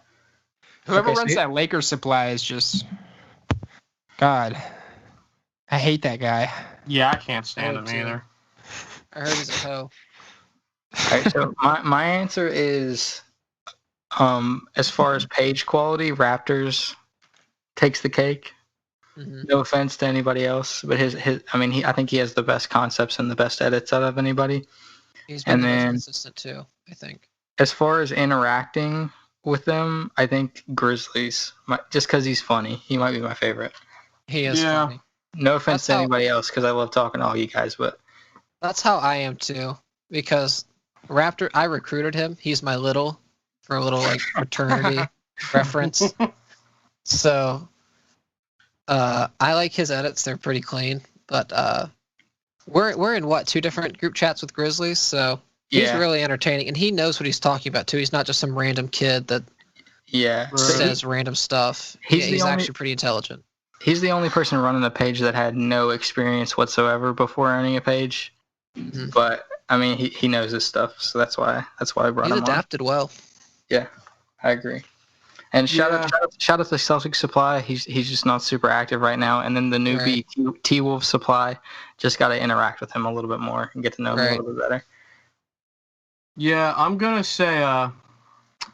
Whoever Okay, so runs that Lakers Supply is just God. I hate that guy. Yeah, I can't stand him too. either. I heard he's a hoe. All right, so my answer is, as far as page quality, Raptors takes the cake. Hmm. No offense to anybody else, but I think he has the best concepts and the best edits out of anybody. He's been And the most then- consistent too, I think. As far as interacting with them, I think Grizzlies, just because he's funny, he might be my favorite. He is Yeah. funny. No offense That's to how- anybody else, because I love talking to all you guys, but That's how I am too, because Raptor, I recruited him. He's my little, for a little like fraternity reference. So, I like his edits. They're pretty clean. But we're in what, 2 different group chats with Grizzlies, so he's yeah, really entertaining, and he knows what he's talking about too. He's not just some random kid that yeah. Right. So says random stuff. he's the He's only- actually pretty intelligent. he's the only person running a page that had no experience whatsoever before running a page. Mhm. But I mean, he knows his stuff, so that's why I brought He's him on. adapted well. I agree. And shout Yeah. out to Celtic Supply. He's just not super active right now. And then the newbie T Wolf Supply, just got to interact with him a little bit more and get to know him a Right. little bit better. Yeah, I'm gonna say I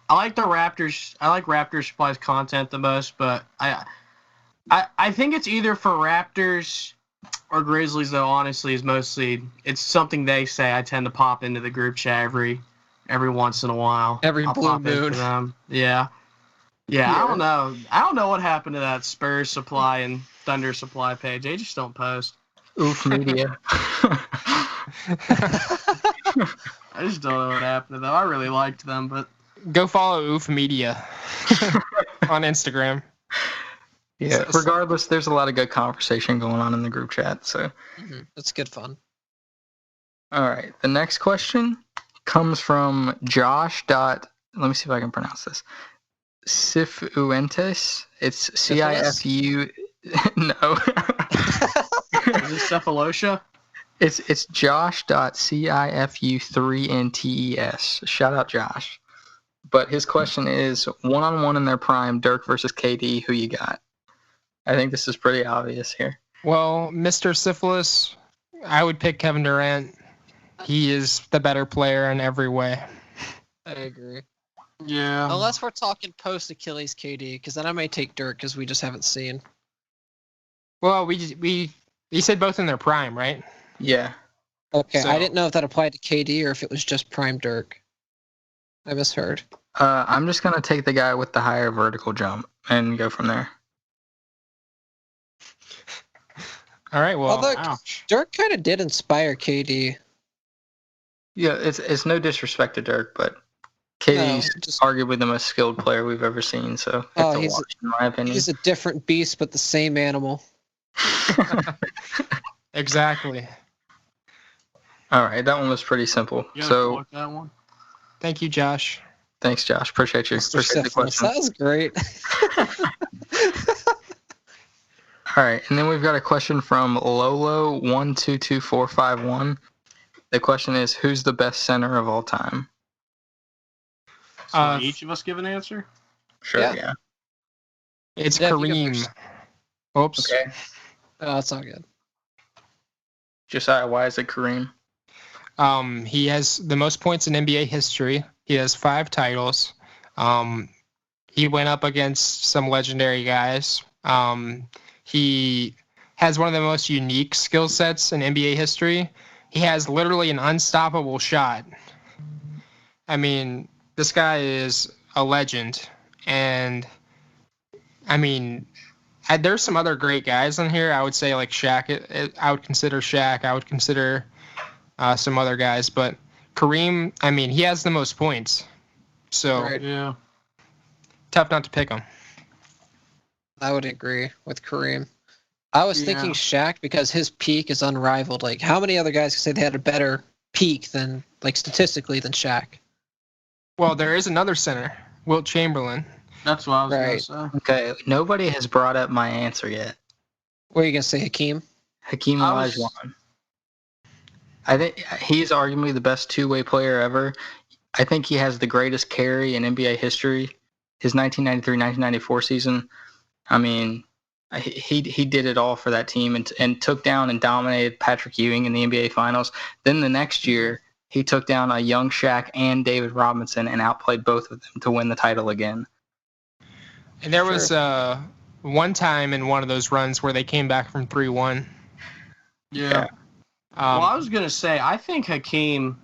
like the Raptors. I like Raptors Supply's content the most, but I think it's either for Raptors or Grizzlies. Though honestly, is mostly it's something they say. I tend to pop into the group chat every once in a while. Every I'll blue pop in for moon. them. Yeah. I don't know. I don't know what happened to that Spurs Supply and Thunder Supply page. They just don't post. Oof Media. I just don't know what happened to them. I really liked them, but Go follow Oof Media on Instagram. Yeah. Regardless, there's a lot of good conversation going on in the group chat. So, It's good fun. all right. The next question comes from Josh. Let me see if I can pronounce this. Cifuentes. It's Syphilis? CIFU. No. is this Cephalosha? It's Josh.cifu3ntes. Shout out Josh. But his question is, one-on-one in their prime, Dirk versus KD, who you got? I think this is pretty obvious here. Well, Mr. Syphilis, I would pick Kevin Durant. He is the better player in every way. I agree. Yeah. Unless we're talking post Achilles KD, because then I may take Dirk because we just haven't seen. Well, we said both in their prime, right? Yeah. Okay, So- I didn't know if that applied to KD or if it was just prime Dirk. I misheard. I'm just going to take the guy with the higher vertical jump and go from there. All right, well, Although Ouch. Dirk kind of did inspire KD. Yeah, it's no disrespect to Dirk, but KD's No, just- arguably the most skilled player we've ever seen, so it's Oh, a he's- wash, in my opinion. He's a different beast, but the same animal. exactly. All right, that one was pretty simple. You gotta So collect that one. Thank you, Josh. thanks, Josh. Appreciate you. Mr. Appreciate the Syphilis. question. That was great. All right, and then we've got a question from Lolo122451. The question is, who's the best center of all time? So each of us give an answer? Sure, Yeah. yeah. It's Yeah, if you go Kareem. first. Oops. Okay. Oh, that's all good. Josiah, why is it Kareem? He has the most points in NBA history. He has 5 titles. He went up against some legendary guys. He has one of the most unique skill sets in NBA history. He has literally an unstoppable shot. I mean, this guy is a legend. And, I mean, there's some other great guys in here. I would say like Shaq. I would consider Shaq. I would consider some other guys. But Kareem, I mean, he has the most points. So Right. Yeah. tough not to pick him. I would agree with Kareem. I was thinking Yeah. Shaq because his peak is unrivaled. Like, how many other guys can say they had a better peak than, like, statistically than Shaq? Well, there is another center, Wilt Chamberlain. That's what I was Right. gonna say. Okay, nobody has brought up my answer yet. What are you gonna say, Hakeem? Hakeem I was- Olajuwon. I think he's arguably the best two-way player ever. I think he has the greatest carry in NBA history. His 1993-1994 season. I mean, he did it all for that team and took down and dominated Patrick Ewing in the NBA Finals. Then the next year, he took down a young Shaq and David Robinson and outplayed both of them to win the title again. And there was one time in one of those runs where they came back from 3-1. Yeah. Well, I was gonna say, I think Hakeem.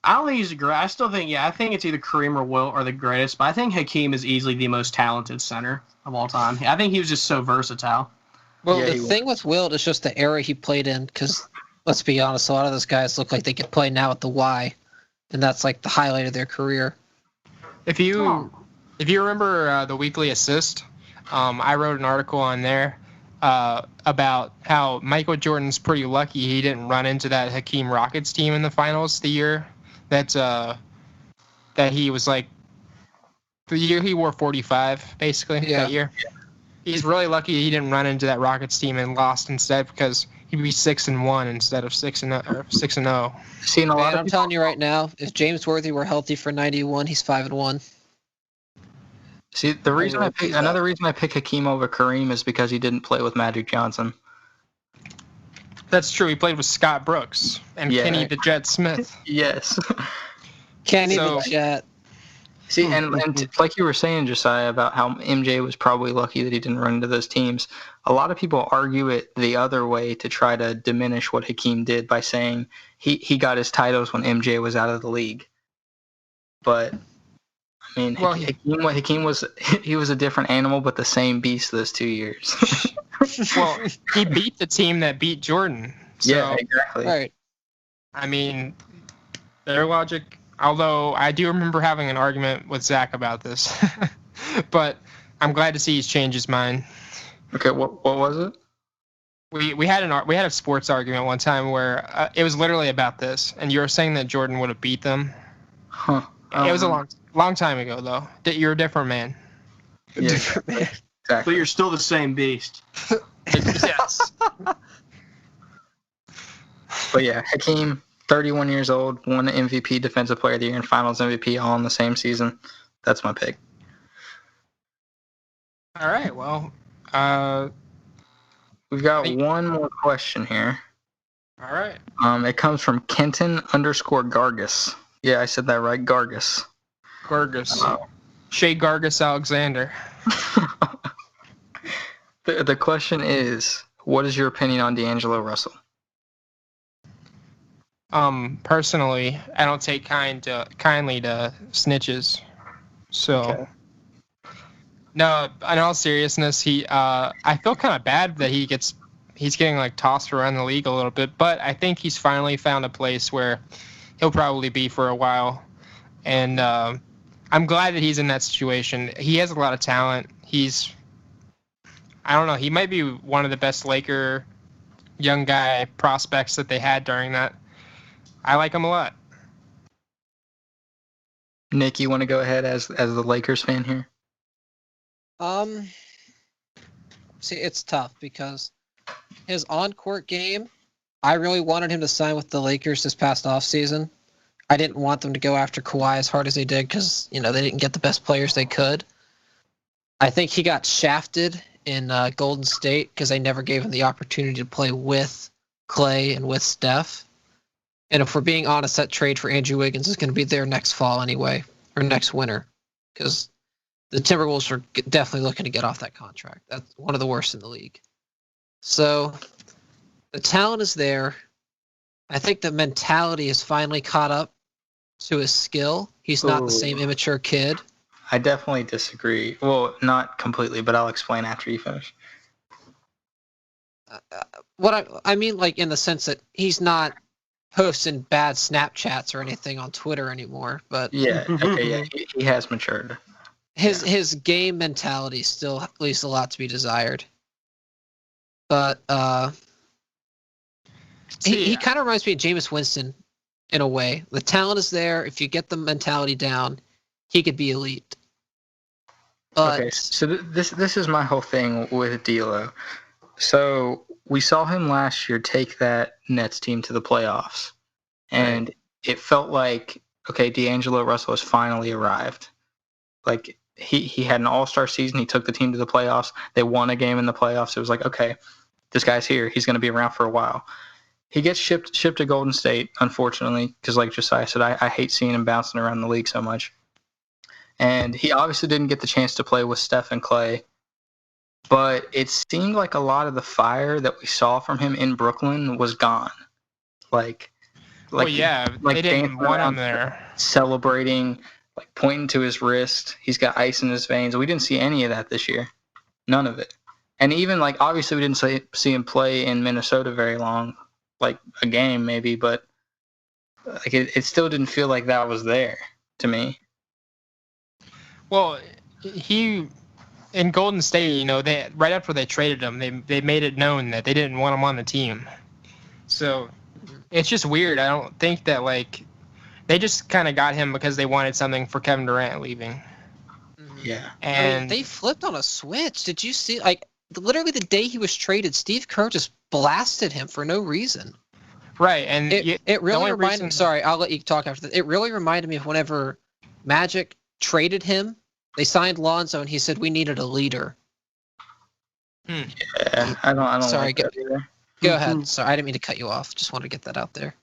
I don't think he's a great. I still think, I think it's either Kareem or Wilt are the greatest, but I think Hakeem is easily the most talented center of all time. I think he was just so versatile. Well, Yeah, the he thing with Wilt is just the era he played in, because let's be honest, a lot of those guys look like they could play now at the Y, and that's like the highlight of their career. If you remember the weekly assist, I wrote an article on there about how Michael Jordan's pretty lucky he didn't run into that Hakeem Rockets team in the finals the year that he was like the year he wore 45 basically Yeah. that year. He's really lucky he didn't run into that Rockets team and lost instead, because he'd be 6-1 instead of 6-0. Seen a lot Man, of I'm telling you right now, if James Worthy were healthy for 91, he's 5-1. See, the reason really I pick believe that. another reason I pick Hakeem over Kareem is because he didn't play with Magic Johnson. That's true. He played with Scott Brooks and Yeah. Kenny the Jet Smith. Yes. Can't So- even chat. See, and like you were saying, Josiah, about how MJ was probably lucky that he didn't run into those teams. A lot of people argue it the other way to try to diminish what Hakeem did by saying he got his titles when MJ was out of the league. But I mean, Well, Hakeem was a different animal, but the same beast those 2 years. Well, he beat the team that beat Jordan. So, Yeah, exactly. Right. I mean, their logic, although I do remember having an argument with Zach about this, but I'm glad to see he's changed his mind. Okay, what was it? We had a sports argument one time where it was literally about this, and you were saying that Jordan would have beat them. Huh. It was a long time ago, though. You're a different man. Yeah, Different man. But exactly. you're still the same beast. Yes. But yeah, Hakeem, 31 years old, won MVP, Defensive Player of the Year, and Finals MVP all in the same season. That's my pick. All right. Well, We've got one more question here. all right. It comes from Kenton_Gargus. Yeah, I said that right, Gargus. Gargus. Shea Gargus Alexander. The question is, what is your opinion on D'Angelo Russell? Personally, I don't take kindly to snitches. So, Okay. no, in all seriousness, I feel kind of bad that he's getting like tossed around the league a little bit, but I think he's finally found a place where he'll probably be for a while. And I'm glad that he's in that situation. He has a lot of talent. I don't know, he might be one of the best Laker young guy prospects that they had during that. I like him a lot. Nick, you want to go ahead as the Lakers fan here? See, it's tough because his on-court game, I really wanted him to sign with the Lakers this past offseason. I didn't want them to go after Kawhi as hard as they did because, they didn't get the best players they could. I think he got shafted in Golden State because they never gave him the opportunity to play with Clay and with Steph. And if we're being honest, that trade for Andrew Wiggins is going to be there next fall anyway, or next winter, because the Timberwolves are definitely looking to get off that contract. That's one of the worst in the league. So the talent is there. I think the mentality is finally caught up to his skill. He's not the same immature kid. I definitely disagree. Well, not completely, but I'll explain after you finish. What I mean, like in the sense that he's not posting bad Snapchats or anything on Twitter anymore, but Yeah, okay, yeah, he has matured. his game mentality still leaves a lot to be desired. But he kind of reminds me of Jameis Winston in a way. The talent is there. If you get the mentality down, he could be elite. But Okay, so this is my whole thing with D'Lo. So we saw him last year take that Nets team to the playoffs, and it felt like, okay, D'Angelo Russell has finally arrived. Like he had an all-star season. He took the team to the playoffs. They won a game in the playoffs. It was like, okay, this guy's here. He's going to be around for a while. He gets shipped to Golden State, unfortunately, because like Josiah said, I hate seeing him bouncing around the league so much. And he obviously didn't get the chance to play with Steph and Clay. But it seemed like a lot of the fire that we saw from him in Brooklyn was gone. Well, yeah, they didn't want him there. Celebrating, like pointing to his wrist. He's got ice in his veins. We didn't see any of that this year. None of it. And even, like, obviously we didn't see him play in Minnesota very long. Like, a game maybe, but like it still didn't feel like that was there to me. Well, in Golden State, they right after they traded him, they made it known that they didn't want him on the team. So it's just weird. I don't think that they just kind of got him because they wanted something for Kevin Durant leaving. Yeah. And they flipped on a switch. Did you see? Literally the day he was traded, Steve Kerr just blasted him for no reason. Right, and it really reminded me. Sorry, I'll let you talk after that. It really reminded me of whenever Magic traded him. They signed Lonzo, and he said we needed a leader. Yeah, I don't. Sorry, like that either. Go ahead. Sorry, I didn't mean to cut you off. Just wanted to get that out there.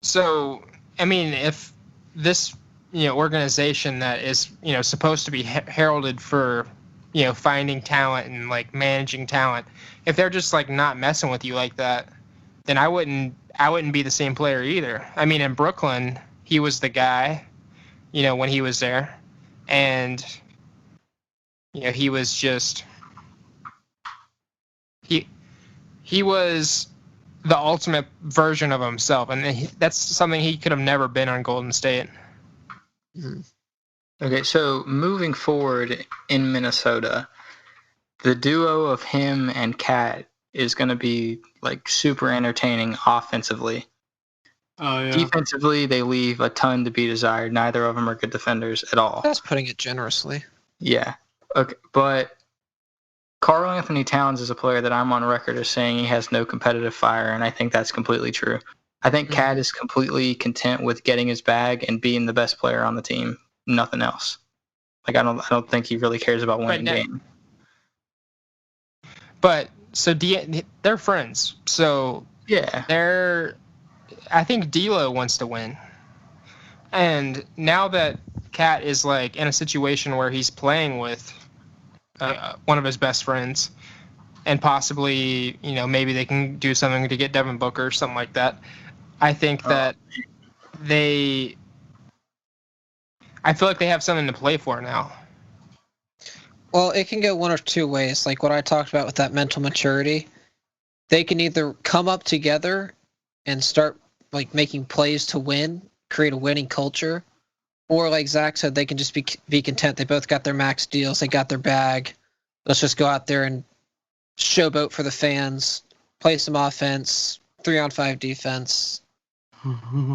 So, I mean, if this organization that is supposed to be heralded for finding talent and managing talent, if they're just not messing with you like that, then I wouldn't be the same player either. I mean, in Brooklyn, he was the guy, when he was there, and he was just he was the ultimate version of himself, and that's something he could have never been on Golden State. Mm-hmm. Okay, so moving forward in Minnesota, the duo of him and Cat is going to be super entertaining offensively. Oh, yeah. Defensively, they leave a ton to be desired. Neither of them are good defenders at all. That's putting it generously. Yeah. Okay, but Karl Anthony Towns is a player that I'm on record as saying he has no competitive fire, and I think that's completely true. I think Cat is completely content with getting his bag and being the best player on the team. Nothing else. Like I don't think he really cares about winning game. But so they're friends. So Yeah. I think D'Lo wants to win. And now that Cat is like in a situation where he's playing with one of his best friends, and possibly, maybe they can do something to get Devin Booker or something like that. I think that I feel like they have something to play for now. Well, it can go one or two ways. Like what I talked about with that mental maturity, they can either come up together and start like making plays to win, create a winning culture, or like Zach said, they can just be content. They both got their max deals. They got their bag. Let's just go out there and showboat for the fans, play some offense, 3-on-5 defense.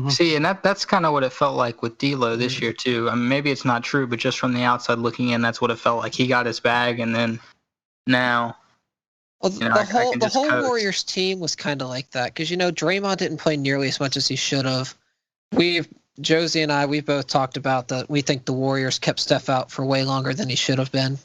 See, and that's kind of what it felt like with D'Lo this year too. I mean, maybe it's not true, but just from the outside looking in, that's what it felt like. He got his bag, and then now, well, the whole coast. Warriors team was kind of like that because Draymond didn't play nearly as much as he should have. Josie and we've both talked about that. We think the Warriors kept Steph out for way longer than he should have been.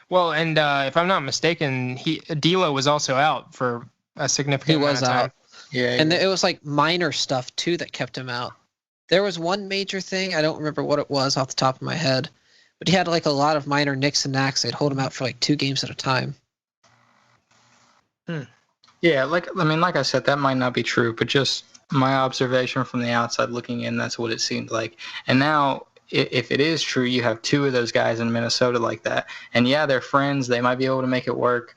Well, and if I'm not mistaken, D'Lo was also out for a significant amount of time. Out. Yeah, and it was like minor stuff too that kept him out. There was one major thing, I don't remember what it was off the top of my head, but he had like a lot of minor nicks and knacks. They'd hold him out for like 2 games at a time. Yeah, like I said, that might not be true, but just my observation from the outside looking in, that's what it seemed like. And now, if it is true, you have 2 of those guys in Minnesota like that. And yeah, they're friends. They might be able to make it work.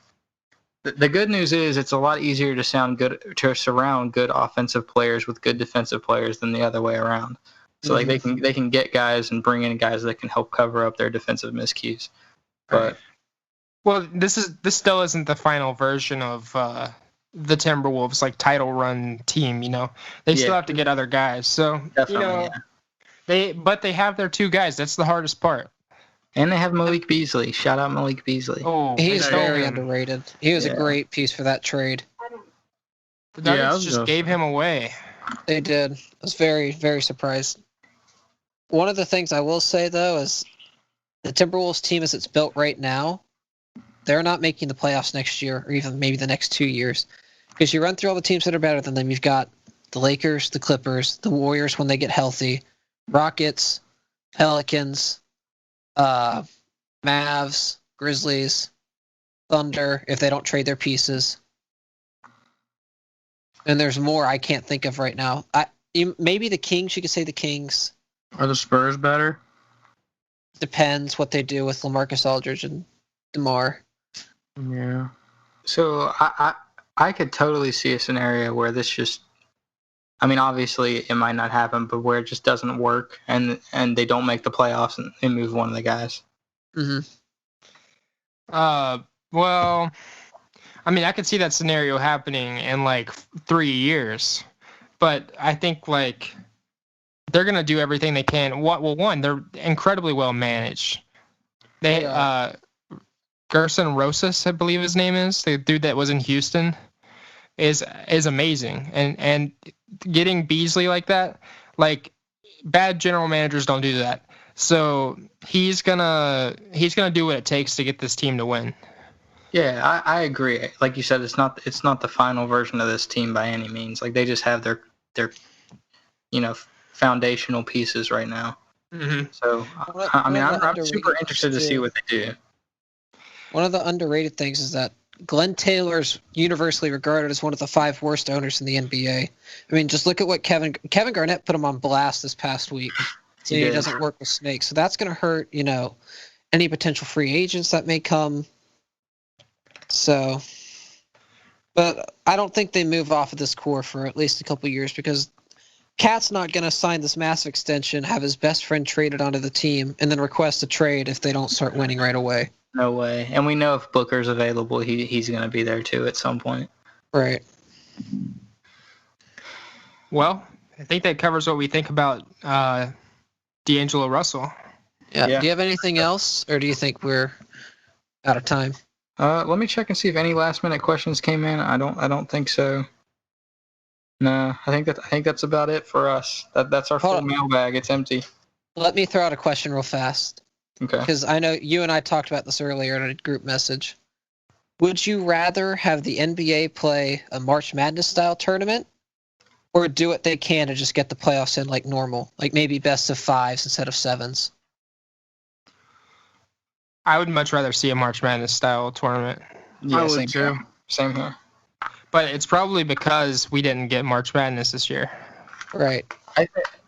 The good news is it's a lot easier to surround good offensive players with good defensive players than the other way around. So like they can get guys and bring in guys that can help cover up their defensive miscues. But well, this still isn't the final version of the Timberwolves like title run team. They still have to get other guys. So they have their 2 guys. That's the hardest part. And they have Malik Beasley. Shout out Malik Beasley. Oh, he's very underrated. He was a great piece for that trade. The Nuggets just gave him away. They did. I was very, very surprised. One of the things I will say, though, is the Timberwolves team as it's built right now, they're not making the playoffs next year or even maybe the next 2 years. Because you run through all the teams that are better than them. You've got the Lakers, the Clippers, the Warriors when they get healthy, Rockets, Pelicans, Mavs, Grizzlies, Thunder, if they don't trade their pieces. And there's more I can't think of right now. Maybe the Kings, you could say the Kings. Are the Spurs better? Depends what they do with LaMarcus Aldridge and DeMar. Yeah. So I could totally see a scenario where this just, obviously it might not happen, but where it just doesn't work and they don't make the playoffs and they move one of the guys. Well, I could see that scenario happening in like 3 years, but I think like they're gonna do everything they can. One, they're incredibly well managed. They Gerson Rosas, I believe his name is, the dude that was in Houston, is amazing. And getting Beasley like that, like bad general managers don't do that. So he's gonna do what it takes to get this team to win. Yeah, I agree. Like you said, it's not the final version of this team by any means. Like they just have their foundational pieces right now. So I'm super interested to see what they do. One of the underrated things is that Glenn Taylor's universally regarded as one of the 5 worst owners in the NBA. Just look at what Kevin Garnett put him on blast this past week. He doesn't work with snakes. So that's going to hurt, any potential free agents that may come. So, but I don't think they move off of this core for at least a couple of years because Cat's not going to sign this massive extension, have his best friend traded onto the team, and then request a trade if they don't start winning right away. No way. And we know if Booker's available, he's going to be there too at some point. Right. Well, I think that covers what we think about D'Angelo Russell. Yeah. Do you have anything else, or do you think we're out of time? Let me check and see if any last-minute questions came in. I don't think so. No, I think that's about it for us. That's our Hold full on. mailbag. It's empty. Let me throw out a question real fast, Okay. because I know you and I talked about this earlier in a group message. Would you rather have the NBA play a March Madness style tournament, or do what they can to just get the playoffs in like normal, like maybe best of fives instead of sevens? I would much rather see a March Madness style tournament, Yeah, I would same too. here. Same here. but it's probably because we didn't get March Madness this year. Right.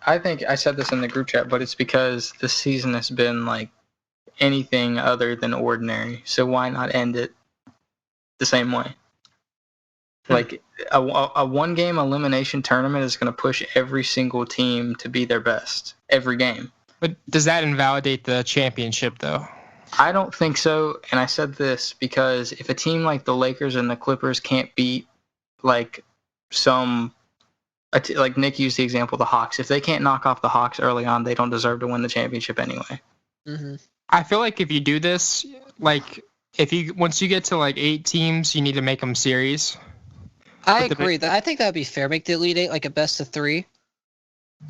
I think I said this in the group chat, but it's because this season has been like anything other than ordinary. So why not end it the same way? Like a one-game elimination tournament is going to push every single team to be their best every game. But does that invalidate the championship, though? I don't think so, and I said this because if a team like the Lakers and the Clippers can't beat like like Nick used the example, the Hawks. If they can't knock off the Hawks early on, they don't deserve to win the championship anyway. Mm-hmm. I feel like if you do this, like once you get to like 8 teams, you need to make them series. I But the agree. I think that would be fair. Make the Elite Eight like a best of 3.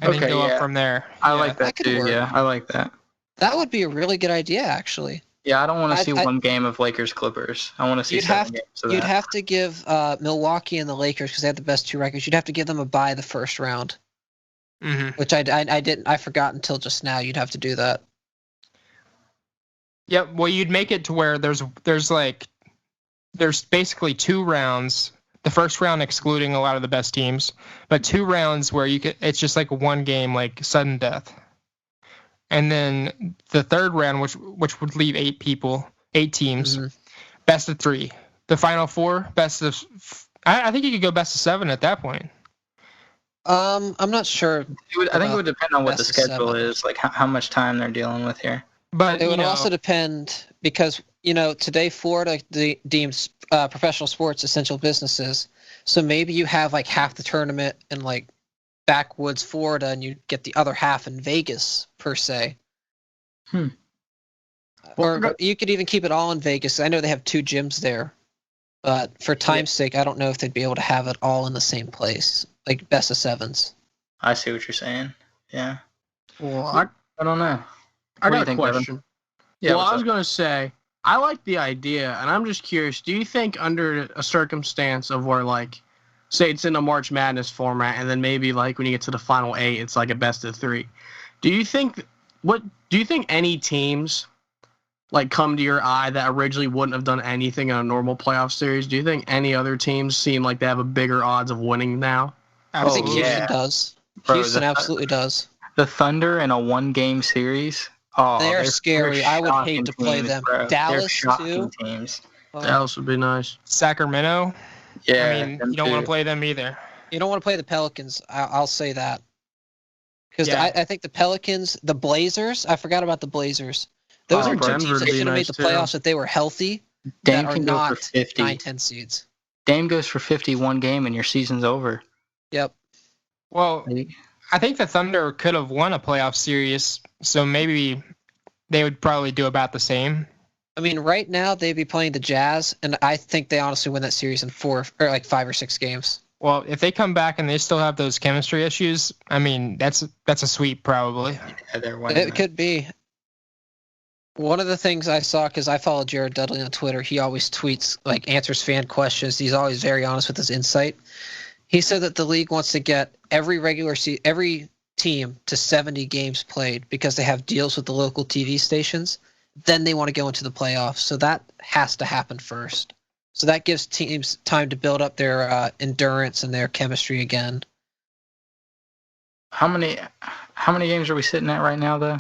And then Okay, go yeah. up from there. I Yeah. like that that could too. work. Yeah, I like that. That would be a really good idea, actually. Yeah, I don't want to see I- one game of Lakers Clippers. I want to see You'd 7 have games of You'd that. have to give Milwaukee and the Lakers, because they have the best 2 records. You'd have to give them a bye the first round, Mm-hmm. which I didn't. I forgot until just now. You'd have to do that. Yep. Well, you'd make it to where there's basically 2 rounds. The first round excluding a lot of the best teams, but 2 rounds where it's just like one game, like sudden death. And then the third round, which would leave 8 teams, Mhm. best of 3. The final 4, best of. I think you could go best of 7 at that point. I'm not sure. I think it would depend on what the best of schedule 7. is, like how much time they're dealing with here. But It would also depend, because today Florida deems professional sports essential businesses. So maybe you have like half the tournament in like backwoods Florida, and you get the other half in Vegas per se. Or you could even keep it all in Vegas. I know they have 2 gyms there, but for time's sake, I don't know if they'd be able to have it all in the same place, like best of 7s. I see what you're saying. Yeah, Well, I don't know. I What do you got a think, Devin? question. Yeah, well, what's I was up? going to say, I like the idea, and I'm just curious, do you think under a circumstance of where, like, say it's in a March Madness format, and then maybe, like, when you get to the final 8, it's like a best of 3, do you think any teams, like, come to your eye that originally wouldn't have done anything in a normal playoff series? Do you think any other teams seem like they have a bigger odds of winning now? I think Oh, Houston yeah. does. Bro, Houston absolutely does. The Thunder in a 1-game series. Oh, They're scary. I would hate shocking to play teams, them. bro. They're Dallas, shocking too. teams. Dallas would be nice. Sacramento. Yeah, I mean, them you don't want too. to play them either. You don't want to play the Pelicans. I'll say that. Because Yeah. I think the Pelicans, the Blazers, I forgot about the Blazers. Those Oh, are 2 Denver teams would that be should have nice, made the too. playoffs if they were healthy. Dame that are can go for not 50. 9-10 seeds. Dame goes for 51 game and your season's over. Yep. Well, I think the Thunder could have won a playoff series, so maybe they would probably do about the same. I mean, right now they'd be playing the Jazz, and I think they honestly win that series in 4 or like 5 or 6 games. Well, if they come back and they still have those chemistry issues, I mean, that's a sweep probably. Yeah, they're winning. It could be. One of the things I saw, because I follow Jared Dudley on Twitter, he always tweets, like, answers fan questions. He's always very honest with his insight. He said that the league wants to get every team to 70 games played because they have deals with the local TV stations. Then they want to go into the playoffs. So that has to happen first. So that gives teams time to build up their endurance and their chemistry again. How many games are we sitting at right now, though?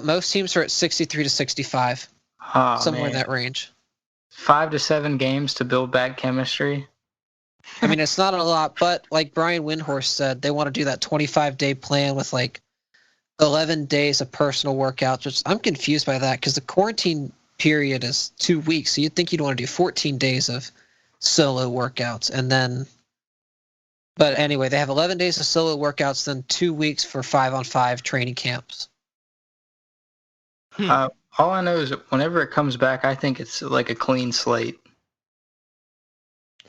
Most teams are at 63 to 65, Oh, somewhere in man. that range. 5 to 7 games to build back chemistry. I mean, it's not a lot, but like Brian Windhorst said, they want to do that 25-day plan with like 11 days of personal workouts, which I'm confused by that because the quarantine period is 2 weeks. So you'd think you'd want to do 14 days of solo workouts. And then, but anyway, they have 11 days of solo workouts, then 2 weeks for 5-on-5 training camps. All I know is that whenever it comes back, I think it's like a clean slate.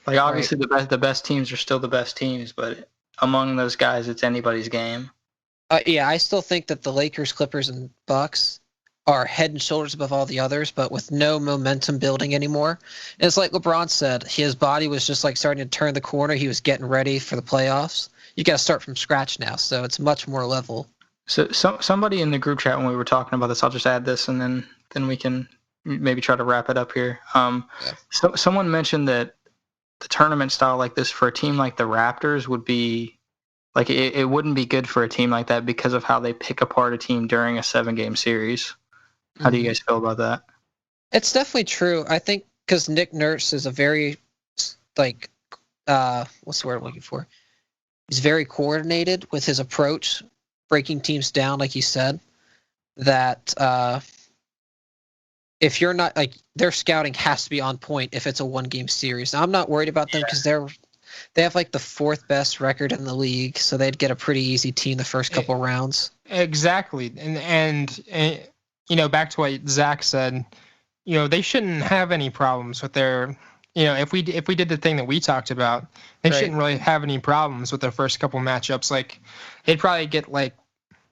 Like obviously the best teams are still the best teams, but among those guys, it's anybody's game. Yeah, I still think that the Lakers, Clippers, and Bucks are head and shoulders above all the others, but with no momentum building anymore. And it's like LeBron said, his body was just like starting to turn the corner. He was getting ready for the playoffs. You got to start from scratch now, so it's much more level. So somebody in the group chat when we were talking about this, I'll just add this and then we can maybe try to wrap it up here. So someone mentioned that the tournament style like this for a team like the Raptors would be like it wouldn't be good for a team like that because of how they pick apart a team during a 7-game series. How do you guys feel about that? It's definitely true. I think because Nick Nurse is a very like what's the word I'm looking for? He's very coordinated with his approach, breaking teams down, like you said. That if you're not like their scouting has to be on point if it's a 1-game series. Now I'm not worried about them because they have like the 4th best record in the league, so they'd get a pretty easy team the first couple rounds. Exactly, and back to what Zach said, they shouldn't have any problems with their. If we did the thing that we talked about, they shouldn't really have any problems with their first couple matchups. Like, they'd probably get like,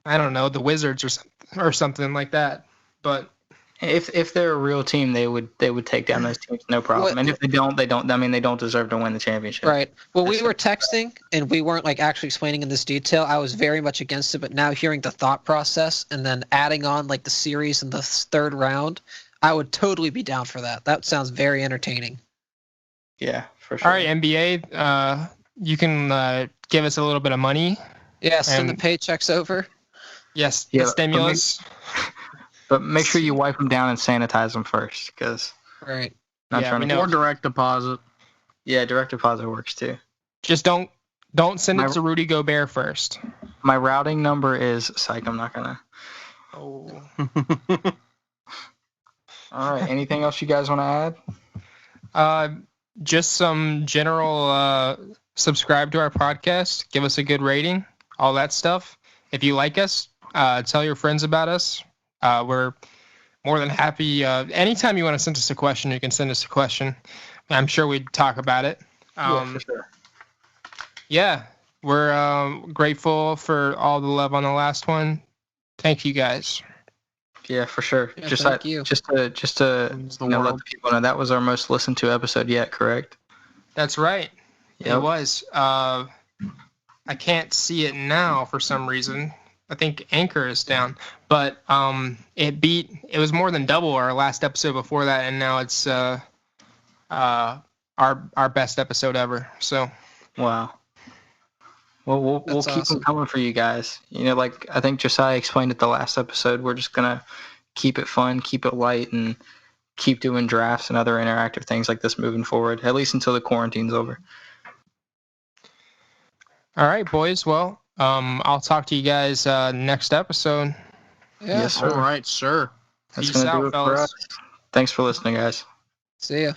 I don't know, the Wizards or something like that. But if they're a real team, they would take down those teams no problem. And if they don't, they don't. I mean, they don't deserve to win the championship. Right. Well, we were texting and we weren't like actually explaining in this detail. I was very much against it, but now hearing the thought process and then adding on like the series in the 3rd round, I would totally be down for that. That sounds very entertaining. Yeah, for sure. All right, NBA, you can give us a little bit of money. Yeah, send the paychecks over. Yes, the stimulus. But make sure you wipe them down and sanitize them first, because right. Or direct deposit. Yeah, direct deposit works too. Just don't send it to Rudy Gobert first. My routing number is psych. I'm not gonna. Oh. All right. Anything else you guys want to add? Just some general subscribe to our podcast, give us a good rating, all that stuff. If you like us, tell your friends about us. We're more than happy. Anytime you want to send us a question, you can send us a question. I'm sure we'd talk about it. Yeah, for sure. Yeah, we're grateful for all the love on the last one. Thank you guys. Yeah, for sure. Yeah, just thank you. Just to let the people know that was our most listened to episode yet. Correct? That's right. Yep. It was. I can't see it now for some reason. I think Anchor is down, but it was more than double our last episode before that, and now it's our best episode ever. So wow. Well, we'll keep them coming for you guys. Like I think Josiah explained it the last episode. We're just gonna keep it fun, keep it light, and keep doing drafts and other interactive things like this moving forward, at least until the quarantine's over. All right, boys. Well, I'll talk to you guys next episode. Yeah. Yes, sir. All right, sir. That's Peace gonna do out, it fellas. for us. Thanks for listening, guys. See ya.